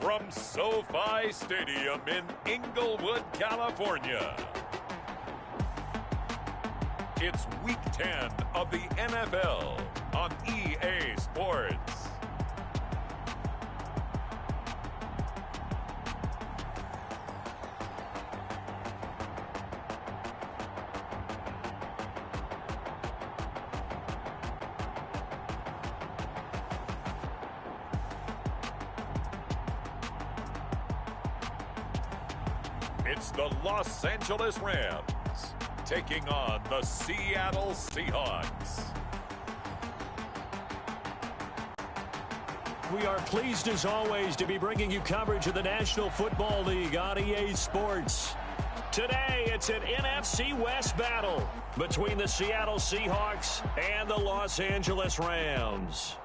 from SoFi Stadium in Inglewood, California, it's Week 10 of the NFL on EA Sports. It's the Los Angeles Rams taking on the Seattle Seahawks. We are pleased as always to be bringing you coverage of the National Football League on EA Sports. Today, it's an NFC West battle between the Seattle Seahawks and the Los Angeles Rams.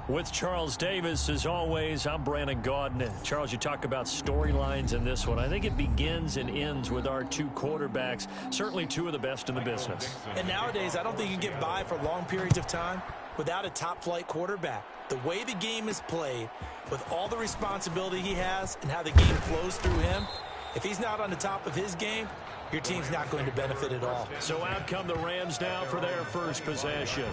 With Charles Davis, as always, I'm Brandon Gaudin. Charles, you talk about storylines in this one. I think it begins and ends with our two quarterbacks, certainly two of the best in the business. And nowadays, I don't think you can get by for long periods of time without a top-flight quarterback. The way the game is played, with all the responsibility he has and how the game flows through him, if he's not on the top of his game, your team's not going to benefit at all. So out come the Rams now for their first possession.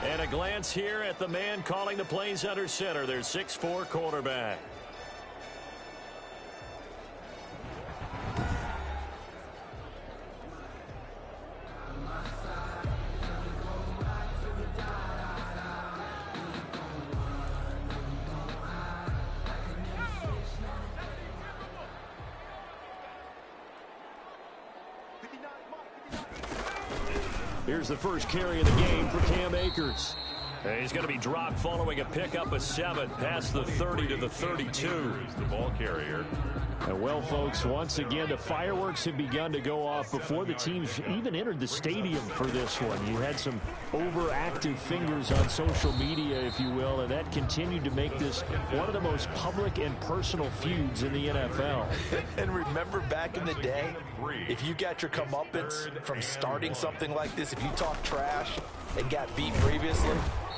And a glance here at the man calling the plays under center, their 6'4" quarterback. Here's the first carry of the game for Cam Akers. He's going to be dropped following a pickup of 7 past the 30 to the 32. Here's the ball carrier. Well, folks, once again, the fireworks have begun to go off before the teams even entered the stadium for this one. You had some overactive fingers on social media, if you will, and that continued to make this one of the most public and personal feuds in the NFL. And remember back in the day, if you got your comeuppance from starting something like this, if you talk trash and got beat previously,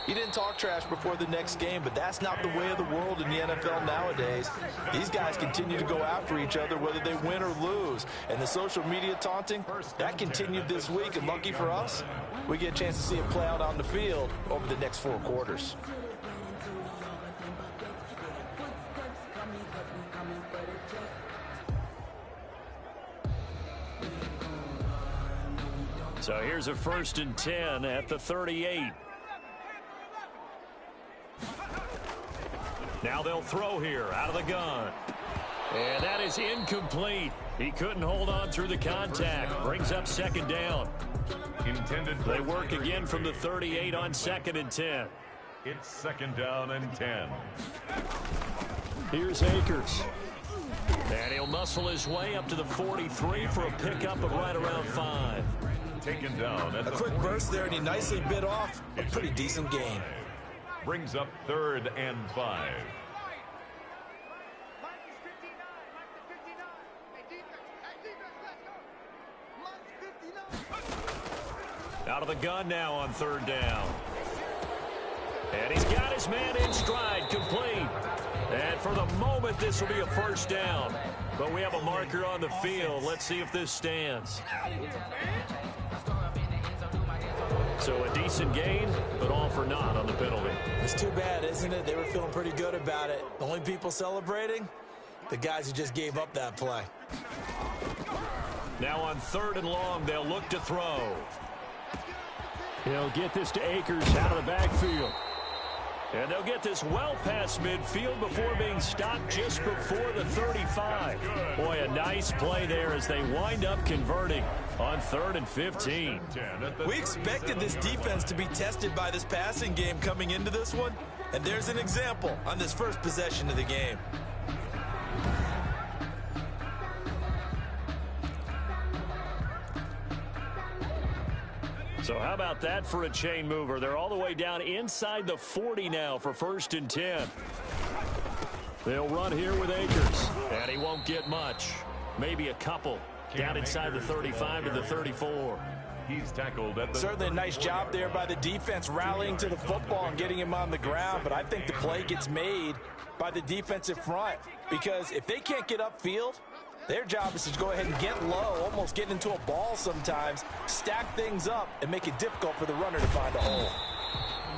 you didn't talk trash before the next game, but that's not the way of the world in the NFL nowadays. These guys continue to go after each other whether they win or lose. And the social media taunting, that continued this week. And lucky for us, we get a chance to see it play out on the field over the next 4 quarters. So here's a 1st and 10 at the 38. Now they'll throw here out of the gun. And that is incomplete. He couldn't hold on through the contact. Brings up 2nd down. They work again from the 38 on 2nd and 10. It's 2nd down and 10. Here's Akers. And he'll muscle his way up to the 43 for a pickup of right around 5. Taken down at a quick burst there, and he nicely bit off a pretty decent gain. Brings up 3rd and 5. Out of the gun now on 3rd down. And he's got his man in stride, complete. And for the moment, this will be a 1st down. But we have a marker on the field. Let's see if this stands. So a decent gain, but all for naught on the penalty. It's too bad, isn't it? They were feeling pretty good about it. The only people celebrating, the guys who just gave up that play. Now on 3rd and long, they'll look to throw. He'll get this to Akers out of the backfield. And they'll get this well past midfield before being stopped just before the 35. Boy, a nice play there as they wind up converting on 3rd and 15. We expected this defense to be tested by this passing game coming into this one. And there's an example on this first possession of the game. So how about that for a chain mover? They're all the way down inside the 40 now for 1st and 10. They'll run here with Akers, and he won't get much. Maybe a couple down inside the 35 to the 34. He's tackled at the certainly a nice job there by the defense rallying to the football and getting him on the ground, but I think the play gets made by the defensive front because if they can't get upfield, their job is to go ahead and get low, almost get into a ball sometimes, stack things up, and make it difficult for the runner to find a hole.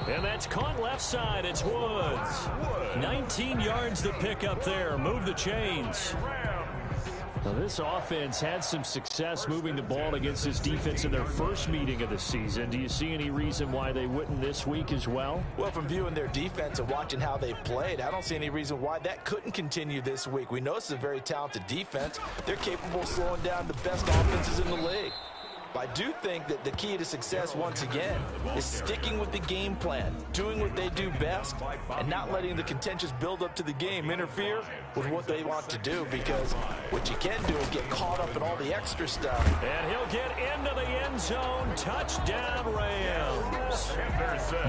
And that's caught left side. It's Woods. 19 yards to pick up there. Move the chains. Now, this offense had some success moving the ball against this defense in their first meeting of the season. Do you see any reason why they wouldn't this week as well? Well, from viewing their defense and watching how they've played, I don't see any reason why that couldn't continue this week. We know it's a very talented defense. They're capable of slowing down the best offenses in the league. But I do think that the key to success, once again, is sticking with the game plan, doing what they do best, and not letting the contentious build-up to the game interfere with what they want to do, because what you can do is get caught up in all the extra stuff. And he'll get into the end zone. Touchdown, Rams.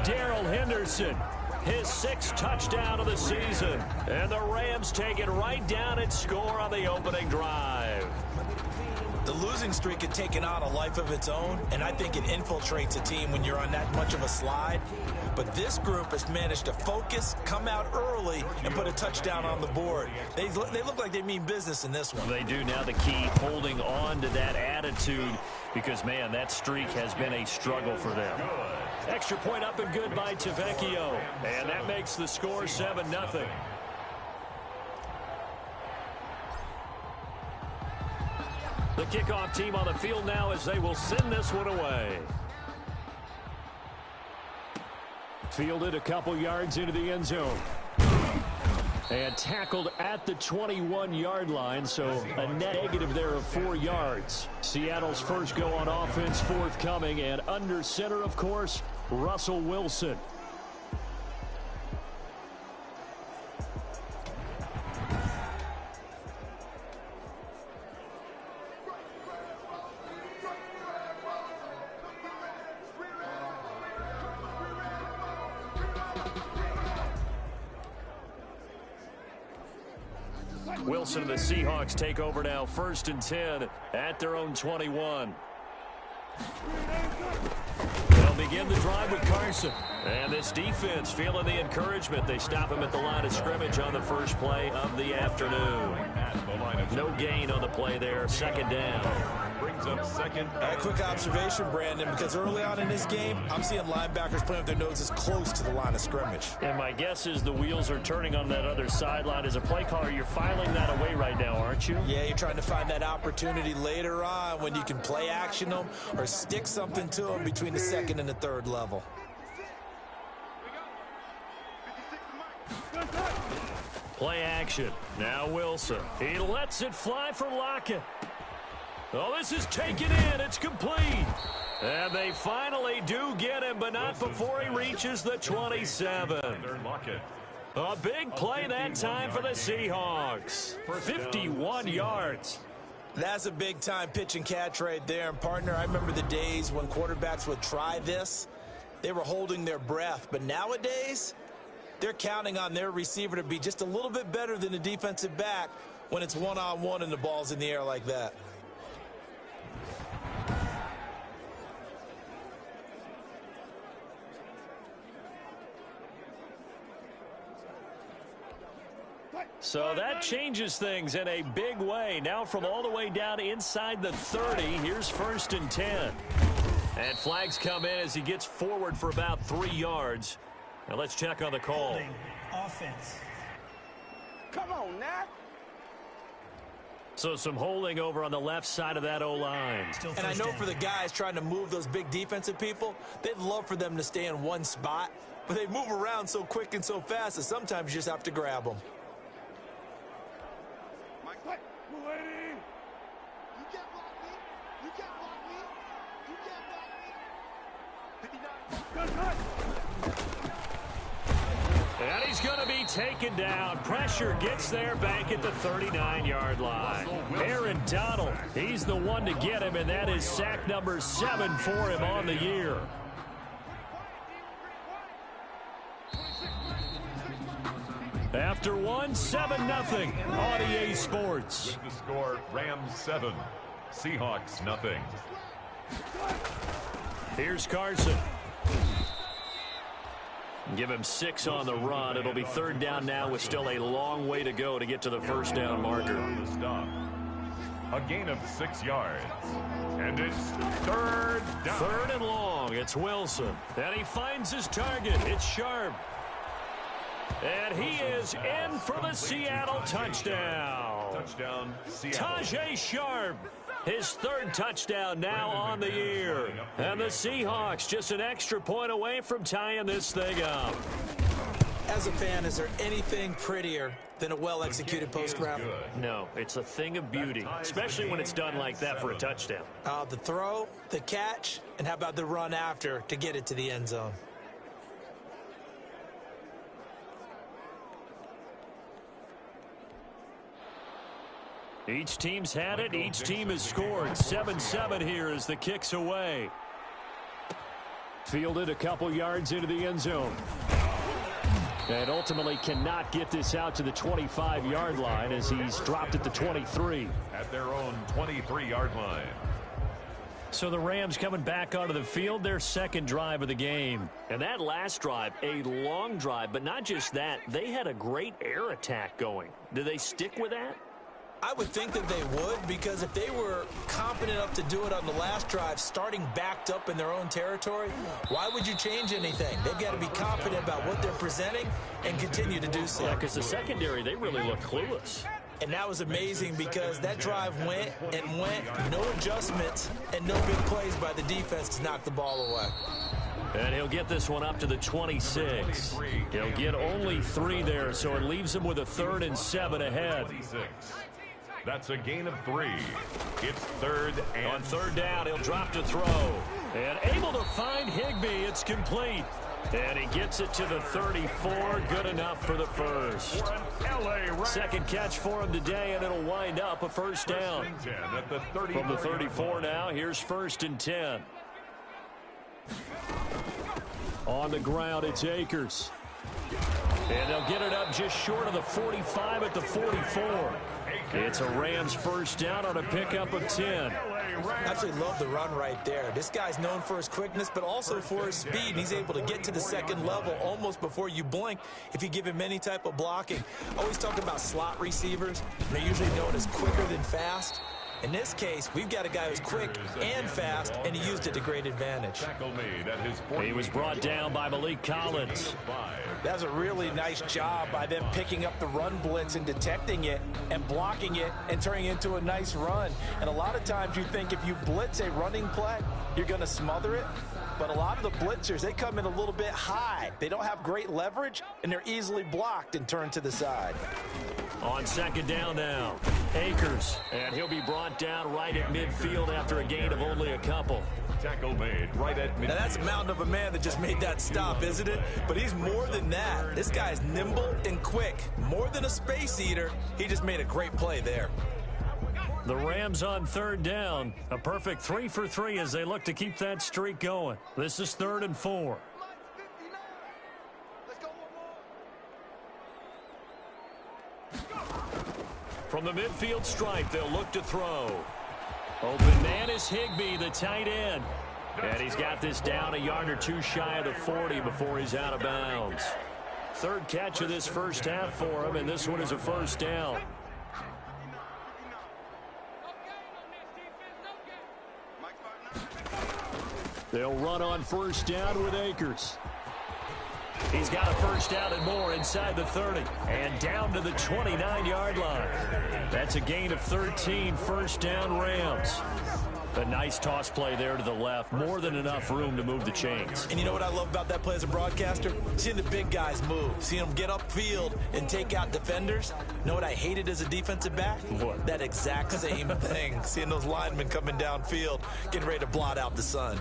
Darrell Henderson, his 6th touchdown of the season. And the Rams take it right down and score on the opening drive. The losing streak had taken on a life of its own, and I think it infiltrates a team when you're on that much of a slide. But this group has managed to focus, come out early, and put a touchdown on the board. They look like they mean business in this one. They do. Now the key, holding on to that attitude, because, man, that streak has been a struggle for them. Extra point up and good by Tavecchio, and that makes the score 7-0. The kickoff team on the field now as they will send this one away. Fielded a couple yards into the end zone. And tackled at the 21-yard line, so a net negative there of 4 yards. Seattle's first go on offense forthcoming, and under center, of course, Russell Wilson. Wilson and the Seahawks take over now, 1st and 10 at their own 21. They'll begin the drive with Carson. And this defense feeling the encouragement. They stop him at the line of scrimmage on the first play of the afternoon. No gain on the play there. 2nd down. Brings up 2nd. A quick observation, Brandon, because early on in this game, I'm seeing linebackers playing with their noses close to the line of scrimmage. And my guess is the wheels are turning on that other sideline. As a play caller, you're filing that away right now, aren't you? Yeah, you're trying to find that opportunity later on when you can play action them or stick something to them between the 2nd and the 3rd level. Play action. Now Wilson. He lets it fly for Lockett. Oh, this is taken in. It's complete. And they finally do get him, but not before he reaches the 27. A big play that time for the Seahawks. 51 yards. That's a big-time pitch and catch right there. And, partner, I remember the days when quarterbacks would try this. They were holding their breath. But nowadays, they're counting on their receiver to be just a little bit better than the defensive back when it's one-on-one and the ball's in the air like that. So that changes things in a big way. Now from all the way down inside the 30, here's 1st and 10. And flags come in as he gets forward for about 3 yards. Now let's check on the call. Offense. Come on, Nat. So some holding over on the left side of that O-line. And I know for the guys trying to move those big defensive people, they'd love for them to stay in one spot. But they move around so quick and so fast that sometimes you just have to grab them. And he's going to be taken down. Pressure gets there back at the 39-yard line. Aaron Donald, he's the one to get him, and that is sack number 7 for him on the year. After one, 7-0 on EA Sports. With the score, Rams 7, Seahawks nothing. Here's Carson. Give him 6 on the run. It'll be 3rd down now with still a long way to go to get to the 1st down marker. Stop. A gain of 6 yards. And it's 3rd down. 3rd and long. It's Wilson. And he finds his target. It's Sharp. And he is in for the Seattle touchdown. Touchdown, Seattle. Tajay Sharp. His 3rd touchdown now on the year. And the Seahawks just an extra point away from tying this thing up. As a fan, is there anything prettier than a well-executed post route? No, it's a thing of beauty, especially when it's done like that for a touchdown. The throw, the catch, and how about the run after to get it to the end zone? Each team's had it. Each team has scored. 7-7 here as the kick's away. Fielded a couple yards into the end zone. And ultimately cannot get this out to the 25-yard line as he's dropped at the 23. At their own 23-yard line. So the Rams coming back onto the field, their 2nd drive of the game. And that last drive, a long drive, but not just that. They had a great air attack going. Do they stick with that? I would think that they would, because if they were confident enough to do it on the last drive, starting backed up in their own territory, why would you change anything? They've got to be confident about what they're presenting and continue to do so. Yeah, because the secondary, they really look clueless. And that was amazing because that drive went and went, no adjustments and no big plays by the defense to knock the ball away. And he'll get this one up to the 26. He'll get only 3 there, so it leaves him with a 3rd and 7 ahead. That's a gain of 3. It's 3rd and... On 3rd down, he'll drop to throw. And able to find Higbee. It's complete. And he gets it to the 34. Good enough for the first. Second catch for him today, and it'll wind up a first down. From the 34 now, here's 1st and 10. On the ground, it's Akers. And they'll get it up just short of the 45 at the 44. It's a Rams first down on a pickup of 10. Absolutely love the run right there. This guy's known for his quickness, but also for his speed. And he's able to get to the second level almost before you blink if you give him any type of blocking. I always talk about slot receivers. They're usually known as quicker than fast. In this case, we've got a guy who's quick and fast, and he used it to great advantage. He was brought down by Malik Collins. That was a really nice job by them picking up the run blitz and detecting it and blocking it and turning it into a nice run. And a lot of times you think if you blitz a running play, you're going to smother it. But a lot of the blitzers, they come in a little bit high. They don't have great leverage, and they're easily blocked and turned to the side. On 2nd down now, Akers. And he'll be brought down right at midfield after a gain of only a couple. Tackle made right at midfield. Now that's a mountain of a man that just made that stop, isn't it? But he's more than that. This guy's nimble and quick. More than a space eater. He just made a great play there. The Rams on 3rd down. A perfect 3 for 3 as they look to keep that streak going. This is 3rd and 4. From the midfield stripe, they'll look to throw. Open man is Higbee, the tight end. And he's got this down a yard or 2 shy of the 40 before he's out of bounds. 3rd catch of this first half for him, and this one is a first down. They'll run on 1st down with Akers. He's got a first down and more inside the 30 and down to the 29-yard line. That's a gain of 13, first down Rams. A nice toss play there to the left. More than enough room to move the chains. And you know what I love about that play as a broadcaster? Seeing the big guys move. Seeing them get upfield and take out defenders. You know what I hated as a defensive back? What? That exact same thing. Seeing those linemen coming downfield, getting ready to blot out the sun.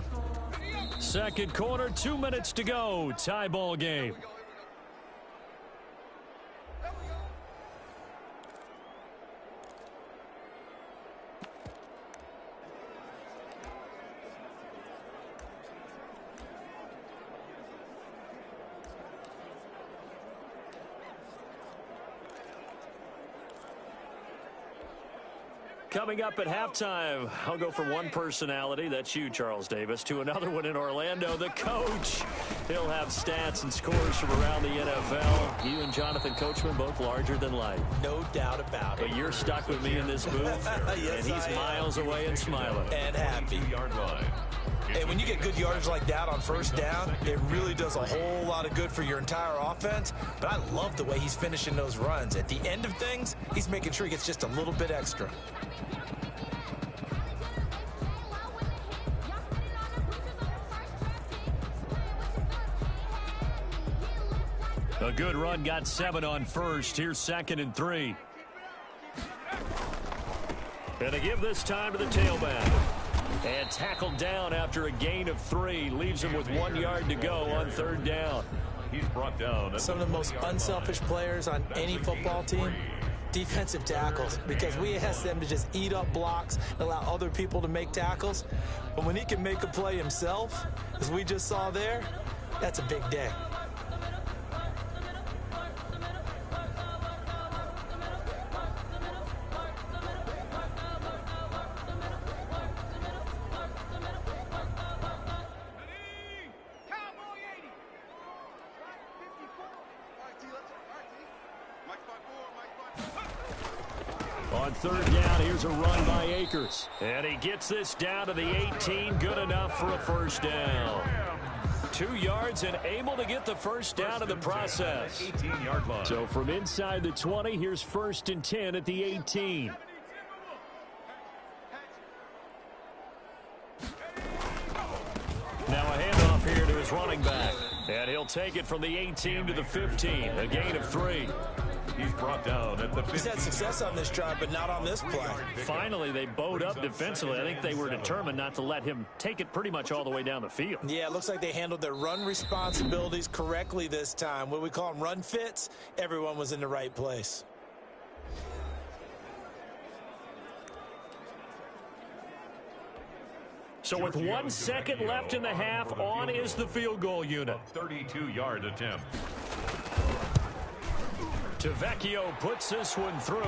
Second quarter, 2 minutes to go. Tie ball game. Coming up at halftime, I'll go from one personality, that's you, Charles Davis, to another one in Orlando, the coach. He'll have stats and scores from around the NFL. You and Jonathan Coachman, both larger than life. No doubt about it. But you're stuck with me in this booth, yes, and he's miles away and smiling. And happy. And when you get good yardage like that on first down, it really does a whole lot of good for your entire offense. But I love the way he's finishing those runs. At the end of things, he's making sure he gets just a little bit extra. A good run, got 7 on first. Here's 2nd and 3. And they give this time to the tailback. And tackled down after a gain of 3. Leaves him with 1 yard to go on 3rd down. He's brought down. Some of the most unselfish players on any football team, defensive tackles, because we ask them to just eat up blocks and allow other people to make tackles. But when he can make a play himself, as we just saw there, that's a big day. On 3rd down, here's a run by Akers. And he gets this down to the 18. Good enough for a first down. 2 yards and able to get the first down in the process. 18-yard line. So from inside the 20, here's 1st and 10 at the 18. Now a handoff here to his running back. And he'll take it from the 18 to the 15, a gain of 3. He's brought down at the 15. He's had success on this drive, but not on this play. Finally, they bowed up defensively. I think they were determined not to let him take it pretty much all the way down the field. Yeah, it looks like they handled their run responsibilities correctly this time. What we call them run fits, everyone was in the right place. So with 1 second left in the half, on is the field goal unit. 32-yard attempt. Tavecchio puts this one through,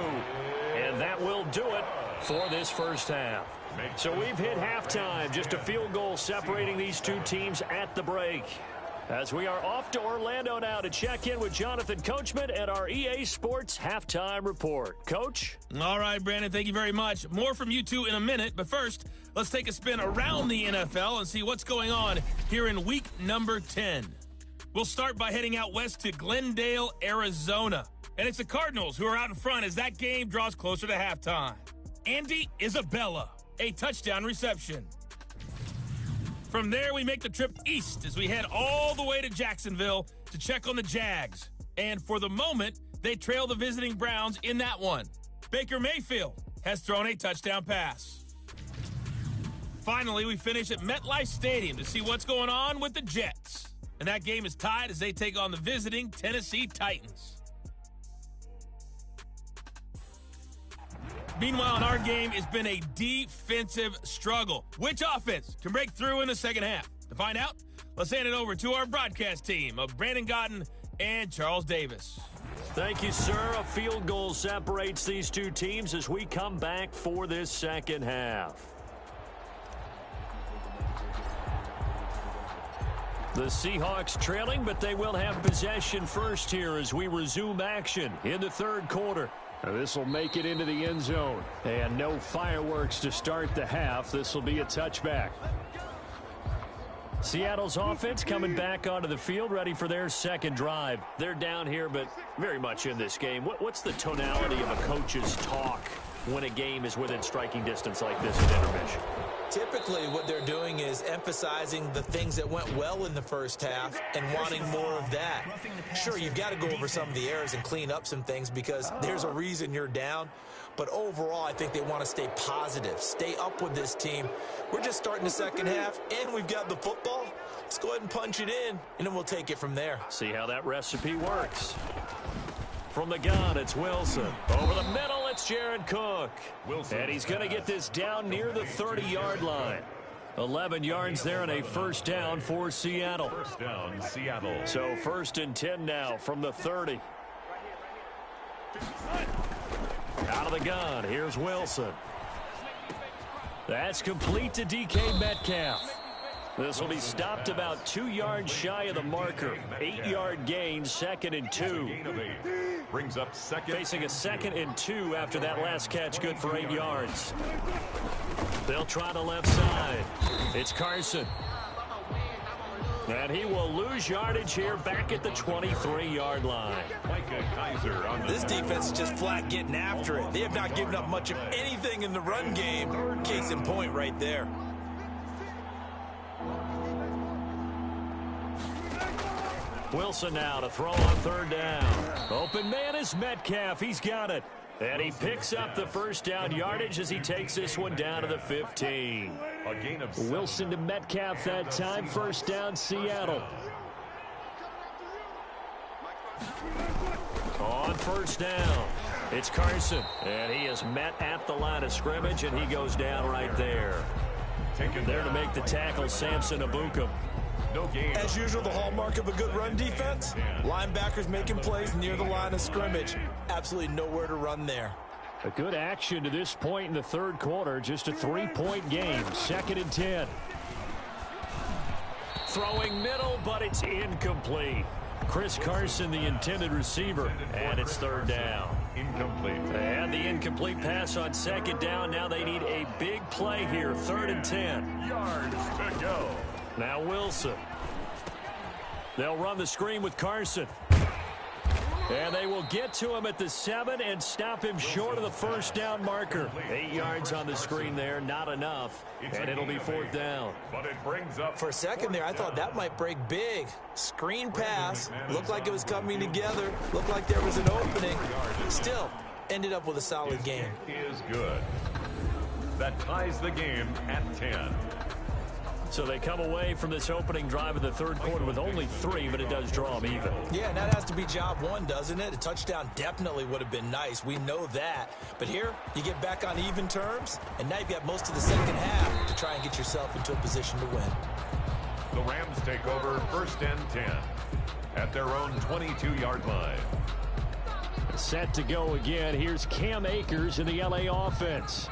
and that will do it for this first half. So we've hit halftime, just a field goal separating these two teams at the break. As we are off to Orlando now to check in with Jonathan Coachman at our EA Sports Halftime Report. Coach? All right, Brandon, thank you very much. More from you two in a minute, but first, let's take a spin around the NFL and see what's going on here in week number 10. We'll start by heading out west to Glendale, Arizona. And it's the Cardinals who are out in front as that game draws closer to halftime. Andy Isabella, a touchdown reception. From there, we make the trip east as we head all the way to Jacksonville to check on the Jags. And for the moment, they trail the visiting Browns in that one. Baker Mayfield has thrown a touchdown pass. Finally, we finish at MetLife Stadium to see what's going on with the Jets. And that game is tied as they take on the visiting Tennessee Titans. Meanwhile, in our game, it's been a defensive struggle. Which offense can break through in the second half? To find out, let's hand it over to our broadcast team of Brandon Godden and Charles Davis. Thank you, sir. A field goal separates these two teams as we come back for this second half. The Seahawks trailing, but they will have possession first here as we resume action in the third quarter. This will make it into the end zone. And no fireworks to start the half. This will be a touchback. Seattle's offense coming back onto the field, ready for their second drive. They're down here, but very much in this game. What's the tonality of a coach's talk when a game is within striking distance like this at intermission? Typically, what they're doing is emphasizing the things that went well in the first half and wanting more of that. Sure, you've got to go over some of the errors and clean up some things because there's a reason you're down. But overall, I think they want to stay positive, stay up with this team. We're just starting the second half, and we've got the football. Let's go ahead and punch it in, and then we'll take it from there. See how that recipe works. From the gun, it's Wilson. Over the middle, it's Jared Cook. And he's going to get this down near the 30-yard line. 11 yards there and a first down for Seattle. First down, Seattle. So 1st and 10 now from the 30. Out of the gun, here's Wilson. That's complete to DK Metcalf. This will be stopped about 2 yards shy of the marker. 8-yard gain, 2nd and 2. Brings up second. Facing a 2nd and 2 after that last catch, good for 8 yards. They'll try the left side. It's Carson. And he will lose yardage here back at the 23-yard line. This defense is just flat getting after it. They have not given up much of anything in the run game. Case in point right there. Wilson now to throw on 3rd down. Open man is Metcalf. He's got it. And he picks up the first down yardage as he takes this one down to the 15. A gain of 7. Wilson to Metcalf that time. First down, Seattle. On 1st down, it's Carson. And he is met at the line of scrimmage, and he goes down right there. There to make the tackle, Samson Abukum. No gain. As usual, the hallmark of a good run defense, linebackers making plays near the line of scrimmage. Absolutely nowhere to run there. A good action to this point in the third quarter. Just a 3-point game. 2nd and 10. Throwing middle, but it's incomplete. Chris Carson, the intended receiver, and it's 3rd down. Incomplete. And the incomplete pass on 2nd down. Now they need a big play here. 3rd and 10. Yards to go. Now Wilson. They'll run the screen with Carson. And they will get to him at the 7 and stop him short of the first down marker. 8 yards on the screen there, not enough. And it'll be 4th down. But it brings up For a second there, I thought that might break big. Screen pass. Looked like it was coming together. Looked like there was an opening. Still, ended up with a solid game. Is good. That ties the game at 10. So they come away from this opening drive of the third quarter with only 3, but it does draw them even. Yeah, and that has to be job one, doesn't it? A touchdown definitely would have been nice. We know that. But here, you get back on even terms, and now you've got most of the second half to try and get yourself into a position to win. The Rams take over 1st and 10 at their own 22-yard line. Set to go again. Here's Cam Akers in the LA offense.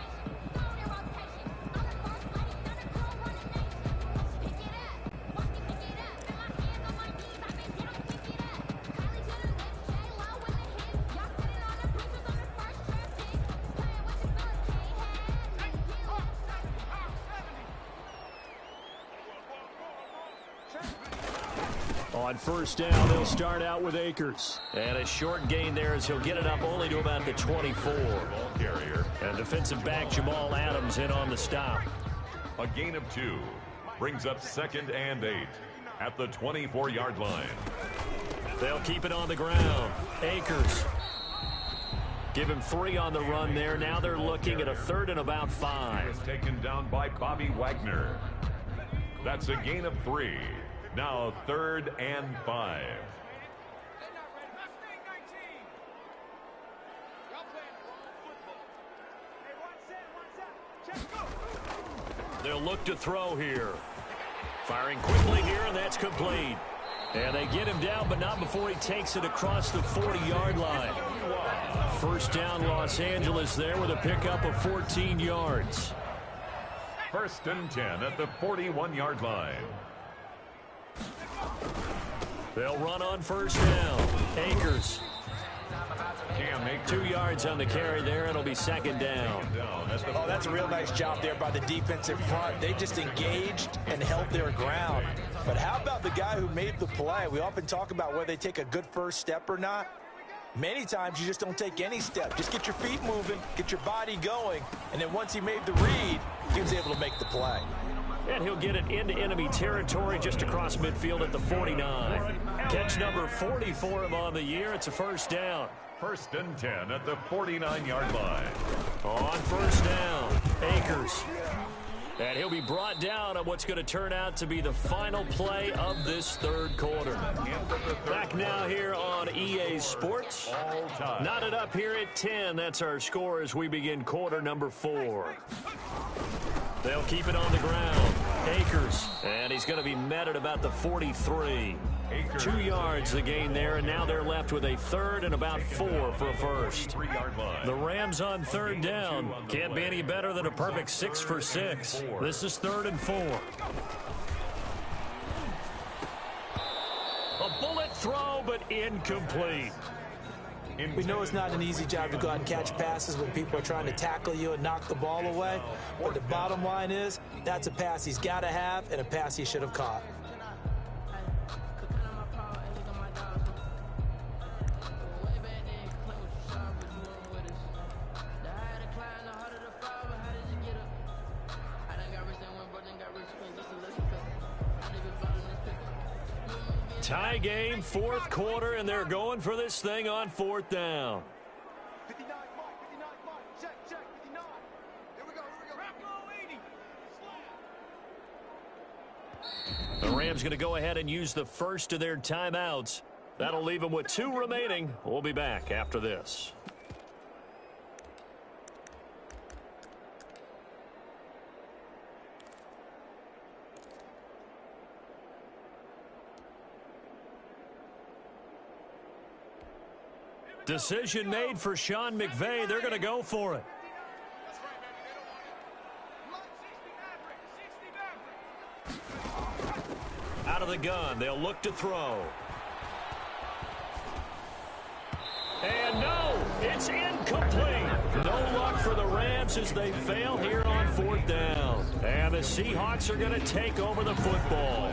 On 1st down, they'll start out with Akers. And a short gain there as he'll get it up only to about the 24. Ball carrier. And defensive back Jamal Adams in on the stop. A gain of 2 brings up 2nd and 8 at the 24-yard line. They'll keep it on the ground. Akers. Give him 3 on the run there. Now they're looking at a 3rd and about 5. Taken down by Bobby Wagner. That's a gain of 3. Now 3rd and 5. They'll look to throw here. Firing quickly here, and that's complete. And they get him down, but not before he takes it across the 40-yard line. 1st down, Los Angeles there with a pickup of 14 yards. 1st and 10 at the 41-yard line. They'll run on 1st down. Akers. 2 yards on the carry there. It'll be 2nd down. Oh, that's a real nice job there by the defensive front. They just engaged and held their ground. But how about the guy who made the play? We often talk about whether they take a good first step or not. Many times you just don't take any step. Just get your feet moving, get your body going, and then once he made the read, he was able to make the play. And he'll get it into enemy territory just across midfield at the 49. Catch number 40 for him on the year. It's a 1st down. 1st and 10 at the 49-yard line. On 1st down, Akers. And he'll be brought down on what's going to turn out to be the final play of this third quarter. Back now here on EA Sports. Knotted up here at 10. That's our score as we begin quarter number 4. They'll keep it on the ground. Akers. And he's going to be met at about the 43. 2 yards the gain there, and now they're left with a 3rd and about 4 for a 1st. The Rams on 3rd down. Can't be any better than a perfect 6 for 6. This is 3rd and 4. A bullet throw, but incomplete. We know it's not an easy job to go out and catch passes when people are trying to tackle you and knock the ball away. But the bottom line is, that's a pass he's got to have and a pass he should have caught. Tie game, 4th quarter, and they're going for this thing on 4th down. 59, Mike, 59, Mike. Check, 59. Here we go. The Rams going to go ahead and use the first of their timeouts. That'll leave them with 2 remaining. We'll be back after this. Decision made for Sean McVay. They're going to go for it. Out of the gun, they'll look to throw. And no, it's incomplete. No luck for the Rams as they fail here on 4th down. And the Seahawks are going to take over the football.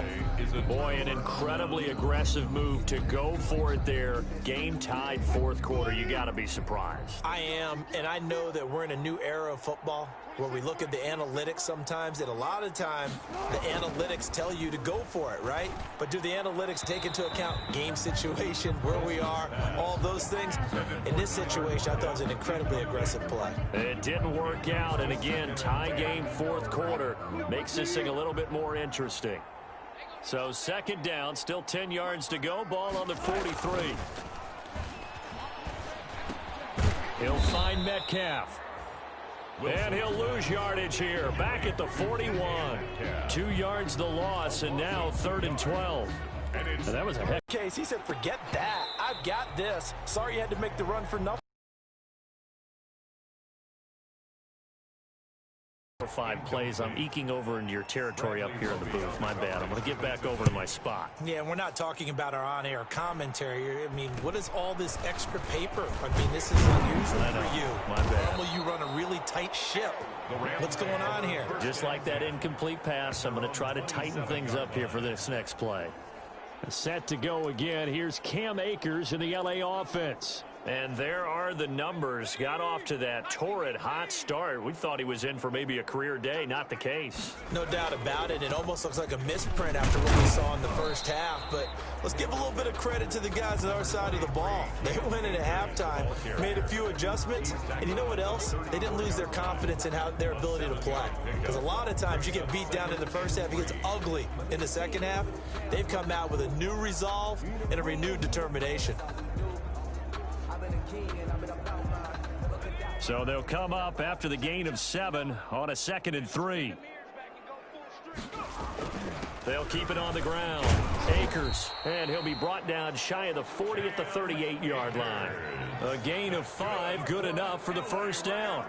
Boy, an incredibly aggressive move to go for it there. Game tied 4th quarter. You got to be surprised. I am, and I know that we're in a new era of football where we look at the analytics sometimes, and a lot of time the analytics tell you to go for it, right? But do the analytics take into account game situation, where we are, all those things? In this situation, I thought it was an incredibly aggressive play. It didn't work out, and again, tie game 4th quarter makes this thing a little bit more interesting. So 2nd down, still 10 yards to go, ball on the 43. He'll find Metcalf. And he'll lose yardage here. Back at the 41. 2 yards the loss, and now 3rd and 12. And that was a heck. Case, he said, forget that. I've got this. Sorry you had to make the run for nothing. 5 plays. I'm eking over into your territory up here in the booth. My bad. I'm going to get back over to my spot. Yeah, and we're not talking about our on-air commentary. I mean, what is all this extra paper? I mean, this is unusual for you. My bad. Normally you run a really tight ship. What's going on here? Just like that incomplete pass, I'm going to try to tighten things up here for this next play. Set to go again. Here's Cam Akers in the LA offense. And there are the numbers. Got off to that torrid hot start. We thought he was in for maybe a career day. Not the case. No doubt about it. It almost looks like a misprint after what we saw in the first half. But let's give a little bit of credit to the guys on our side of the ball. They went in at halftime, made a few adjustments. And you know what else? They didn't lose their confidence in their ability to play. Because a lot of times you get beat down in the first half. It gets ugly in the second half. They've come out with a new resolve and a renewed determination. So they'll come up after the gain of 7 on a 2nd and 3. They'll keep it on the ground. Akers, and he'll be brought down shy of the 40 at the 38-yard line. A gain of 5, good enough for the 1st down.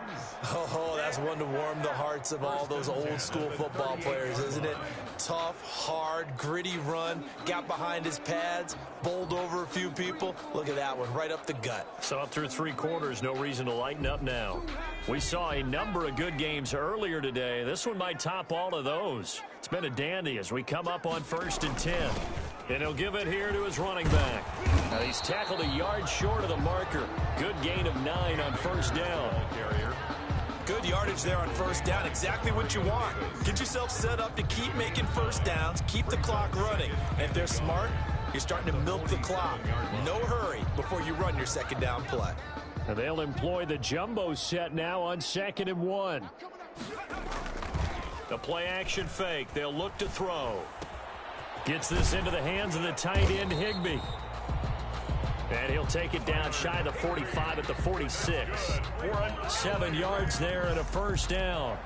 Oh, that's one to warm the hearts of all those old-school football players, isn't it? Tough, hard, gritty run, got behind his pads, bowled over a few people. Look at that one, right up the gut. So up through 3 quarters, no reason to lighten up now. We saw a number of good games earlier today. This one might top all of those. It's been a dandy as we come up on 1st and 10. And he'll give it here to his running back. Now he's tackled a yard short of the marker. Good gain of 9 on 1st down. Good yardage there on 1st down. Exactly what you want. Get yourself set up to keep making 1st downs. Keep the clock running. And if they're smart, you're starting to milk the clock. No hurry before you run your 2nd down play. And they'll employ the jumbo set now on 2nd and 1. The play action fake. They'll look to throw. Gets this into the hands of the tight end, Higbee. And he'll take it down shy of the 45 at the 46. 7 yards there and a 1st down.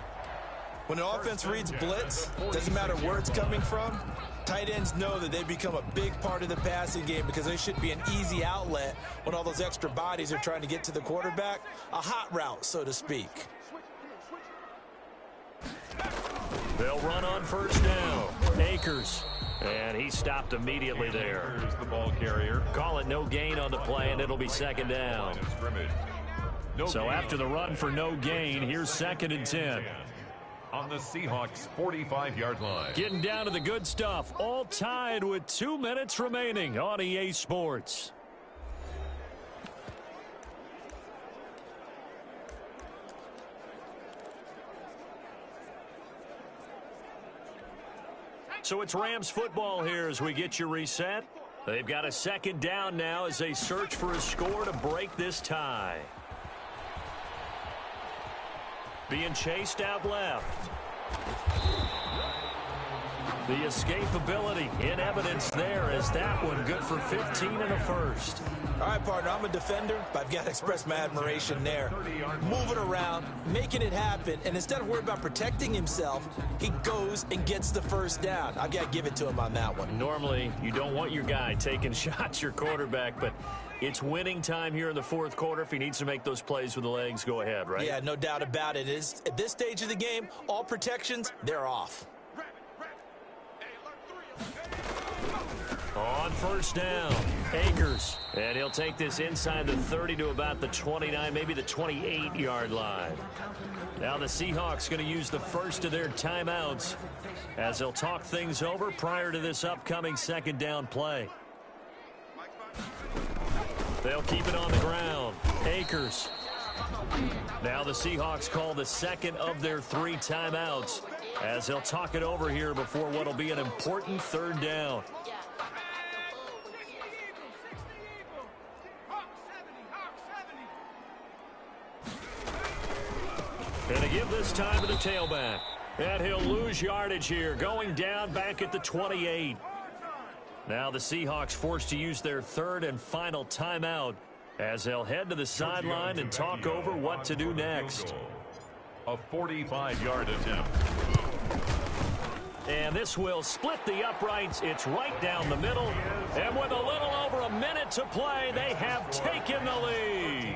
When an offense reads blitz, doesn't matter where it's coming from, tight ends know that they become a big part of the passing game because they should be an easy outlet when all those extra bodies are trying to get to the quarterback. A hot route, so to speak. They'll run on 1st down. Akers. And he stopped immediately there. Here's the ball carrier. Call it no gain on the play, and it'll be 2nd down. So after the run for no gain, here's 2nd and 10. On the Seahawks' 45-yard line. Getting down to the good stuff. All tied with 2 minutes remaining on EA Sports. So it's Rams football here as we get you reset. They've got a 2nd down now as they search for a score to break this tie. Being chased out left. The escapability in evidence there as that one good for 15 and a 1st. All right, partner, I'm a defender, but I've got to express my admiration there. Moving around, making it happen, and instead of worrying about protecting himself, he goes and gets the 1st down. I've got to give it to him on that one. Normally, you don't want your guy taking shots, your quarterback, but it's winning time here in the 4th quarter. If he needs to make those plays with the legs, go ahead, right? Yeah, no doubt about it. At this stage of the game, all protections, they're off. On first down, Akers. And he'll take this inside the 30 to about the 29, maybe the 28-yard line. Now the Seahawks going to use the first of their timeouts as they'll talk things over prior to this upcoming second down play. They'll keep it on the ground. Akers. Now the Seahawks call the second of their 3 timeouts as they'll talk it over here before what will be an important third down. And to give this time to the tailback. And he'll lose yardage here, going down back at the 28. Now the Seahawks forced to use their third and final timeout as they'll head to the sideline and talk over what to do next. A 45-yard attempt. And this will split the uprights. It's right down the middle. And with a little over a minute to play, they have taken the lead.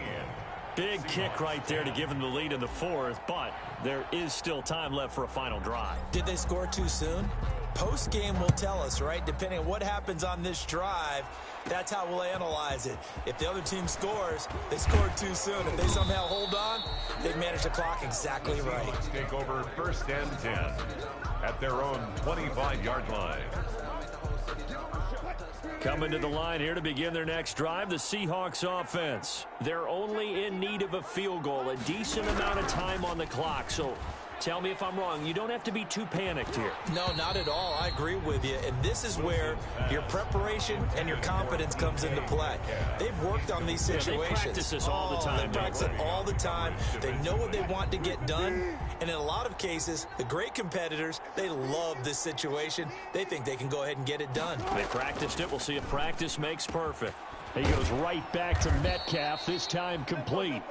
Big kick right there to give them the lead in the fourth, but there is still time left for a final drive. Did they score too soon? Post-game will tell us, right? Depending on what happens on this drive, that's how we'll analyze it. If the other team scores, they scored too soon. If they somehow hold on, they manage the clock exactly right. Take over first and 10 at their own 25-yard line. Coming to the line here to begin their next drive, the Seahawks offense. They're only in need of a field goal, a decent amount of time on the clock. So tell me if I'm wrong. You don't have to be too panicked here. No, not at all. I agree with you. And this is where your preparation and your confidence comes into play. They've worked on these situations. Yeah, they practice this all the time. They practice it all the time. They know what they want to get done. And in a lot of cases, the great competitors, they love this situation. They think they can go ahead and get it done. They practiced it. We'll see if practice makes perfect. He goes right back to Metcalf, this time complete.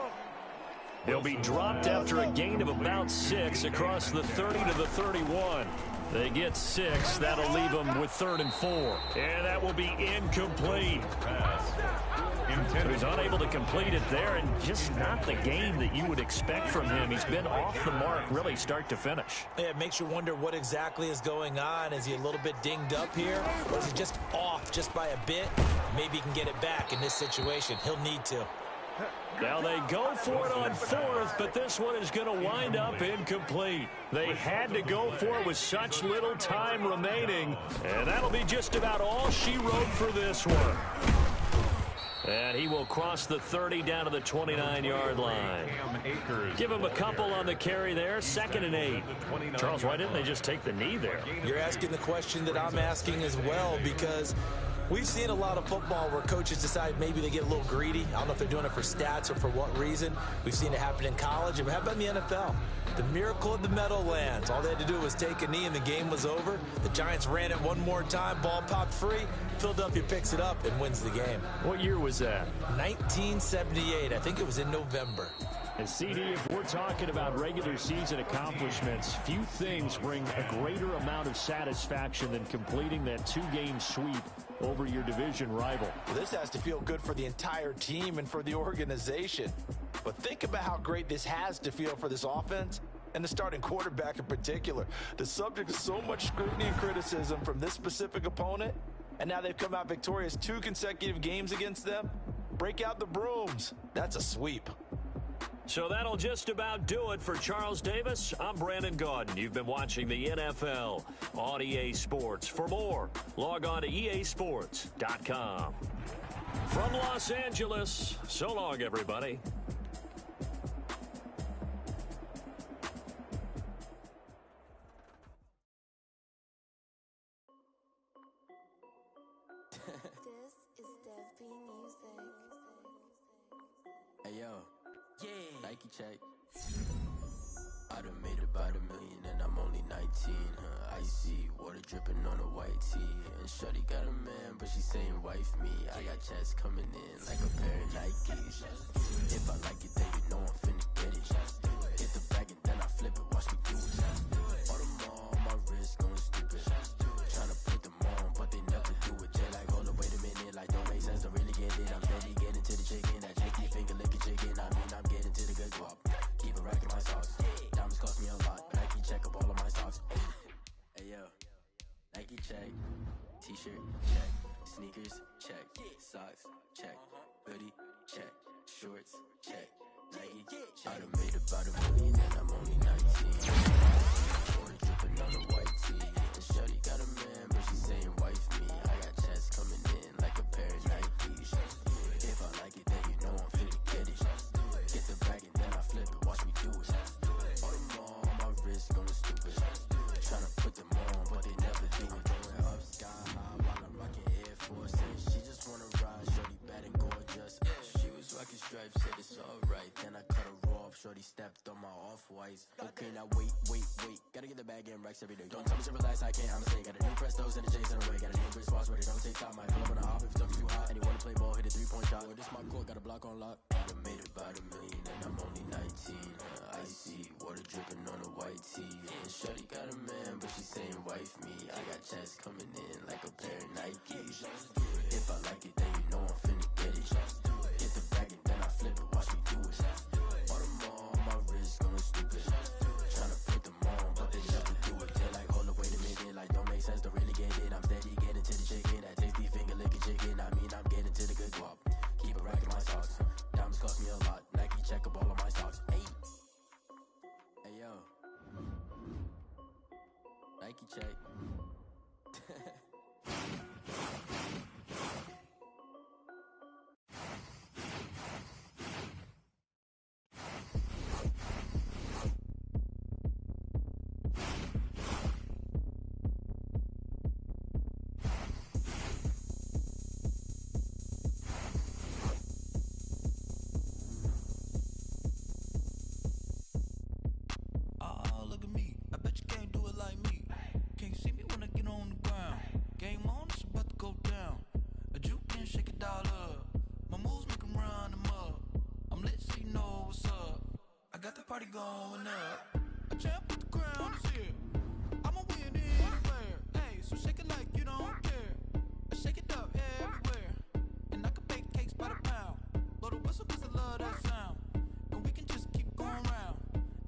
He'll be dropped after a gain of about 6 across the 30 to the 31. They get 6. That'll leave them with 3rd and 4. And that will be incomplete. He's unable to complete it there, and just not the game that you would expect from him. He's been off the mark really start to finish. Yeah, it makes you wonder what exactly is going on. Is he a little bit dinged up here, or is he just off just by a bit? Maybe he can get it back in this situation. He'll need to. Now they go for it on 4th, but this one is going to wind up incomplete. They had to go for it with such little time remaining, and that'll be just about all she wrote for this one. And he will cross the 30 down to the 29-yard line. Give him a couple on the carry there, 2nd and 8. Charles, why didn't they just take the knee there? You're asking the question that I'm asking as well, because we've seen a lot of football where coaches decide maybe they get a little greedy. I don't know if they're doing it for stats or for what reason. We've seen it happen in college. And how about in the NFL? The miracle of the Meadowlands. All they had to do was take a knee and the game was over. The Giants ran it one more time. Ball popped free. Philadelphia picks it up and wins the game. What year was that? 1978. I think it was in November. And CD, if we're talking about regular season accomplishments, few things bring a greater amount of satisfaction than completing that 2-game sweep over your division rival. This has to feel good for the entire team and for the organization. But think about how great this has to feel for this offense and the starting quarterback in particular. The subject of so much scrutiny and criticism from this specific opponent, and now they've come out victorious 2 consecutive games against them. Break out the brooms. That's a sweep. So that'll just about do it for Charles Davis. I'm Brandon Gaudin. You've been watching the NFL on EA Sports. For more, log on to easports.com. From Los Angeles, so long, everybody. Hey yo, yeah, Nike check. I done made about $1 million and I'm only 19. Icy water dripping on a white tee. And shorty got a man, but she saying wife me. I got checks coming in like a pair of Nikes. If I like it, then you know I'm finna get it. Hit the bag and then I flip it. Watch me do it. All them all on my wrist going stupid. Tryna put them on, but they never do it. Jay like, hold up, wait a minute, like don't make sense. Don't really get it. I'm steady getting to the chicken. That cheeky finger licking chicken. I mean, I'm getting to the good guap. Keep a rack in my socks. Diamonds cost me a lot, but Nike check up all of my stocks. Hey yo, Nike check, T-shirt check, sneakers, check. Socks, check. Hoodie, check. Shorts, check. Nike, check. I done made about $1 million and I'm only 19. Water dripping on a white tee. And shorty got a man, but she saying wife me. I got checks coming in like a pair of Nikes. If I like it, then you know I'm finna get it. Get the bag and then I flip it, watch me do it. All them all on my wrist going stupid. Tryna put them on, but they never do it. Going up sky high while I'm rocking Air Forces. She just wanna ride, shorty bad and gorgeous. She was rocking stripes, said it's alright. Then I cut her off, shorty stepped on my off-whites. Okay, now wait. Gotta get the bag and racks every day. Don't tell me to relax, I can't, I'ma say. Got a new Prestos and a J's in the way. Got a new wristwatch where they don't take time. Might pull up on a hop if it's too hot. And he wanna play ball, hit a 3-point shot. Well, this my court, got a block on lock. I done made about $1 million and I'm only 19. Icy, water dripping on a white tee. And shorty got a man, but she saying wife me. I got checks coming in like a pair of Nikes. If I like it, then you know I'm finna get it. Get the bag and then I flip it, watch me do it. All them all on my wrist going stupid. Tryna put them on, but they never do it. They're like, hold up, wait a minute, like don't make sense, don't really get it. I'm steady getting to the chicken, that tasty finger licking chicken. I mean, I'm getting to the good guap. Keep it racking my socks. Diamonds cost me a lot. Nike check up all of my stocks. Hey yo, Nike check. Oh, look at me. I bet you can't do it like me. Can't see me when I get on the ground. Game on, it's about to go down. A juke and shake it all up. My moves make 'em run them up. I'm lit so you know what's up. I got the party going up. A champ with the crown is here. I'ma win anywhere. Hey, so shake it like you don't care. I shake it up everywhere. And I can bake cakes by the pound. Blow the whistle 'cause I love that sound. And we can just keep going round.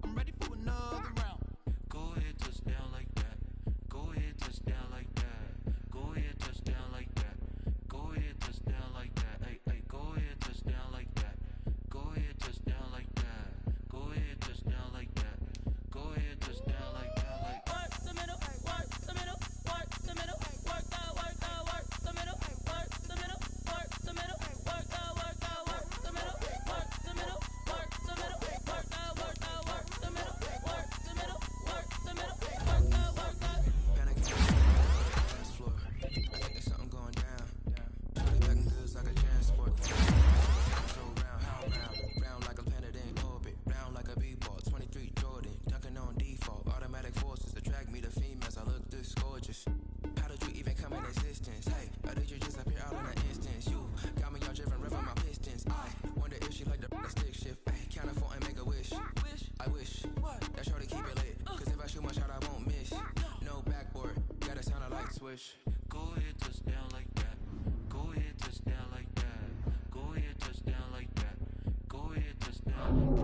I'm ready for another round. Go ahead, touchdown like that. Go ahead, touchdown like that. Go ahead, touchdown like that. Go ahead, touchdown like that. Hey, go ahead, touchdown like that. Go ahead, touchdown like that. Go ahead, touchdown like that. Go ahead, touchdown like that. Like work the middle, work the middle, work the middle, work out, work the middle, work the middle, work the middle, work out, work the middle, work the middle, work the middle, work out, work the middle, work the middle, work the middle, work out. Panic dance floor. I think there's something going down. Shorty packing goods like a transport. So round, how round? Round like a planet in orbit. Round like a b-ball. 23 Jordan. Dunking on default. Automatic forces attract me to females. I look this gorgeous. How did you even come in existence? Hey, or did you just appear out in an instance? You got me all driven, revving my pistons. I wonder if she like the stick shift. Hey, count a 4 and make a wish. I wish that shorty keep it lit. 'Cause if I shoot my shot, I won't miss. No backboard, gotta sound a light swish. Go ahead, touchdown like that. Go ahead, touchdown like that. Go ahead, touchdown like that. Go ahead, touchdown like that.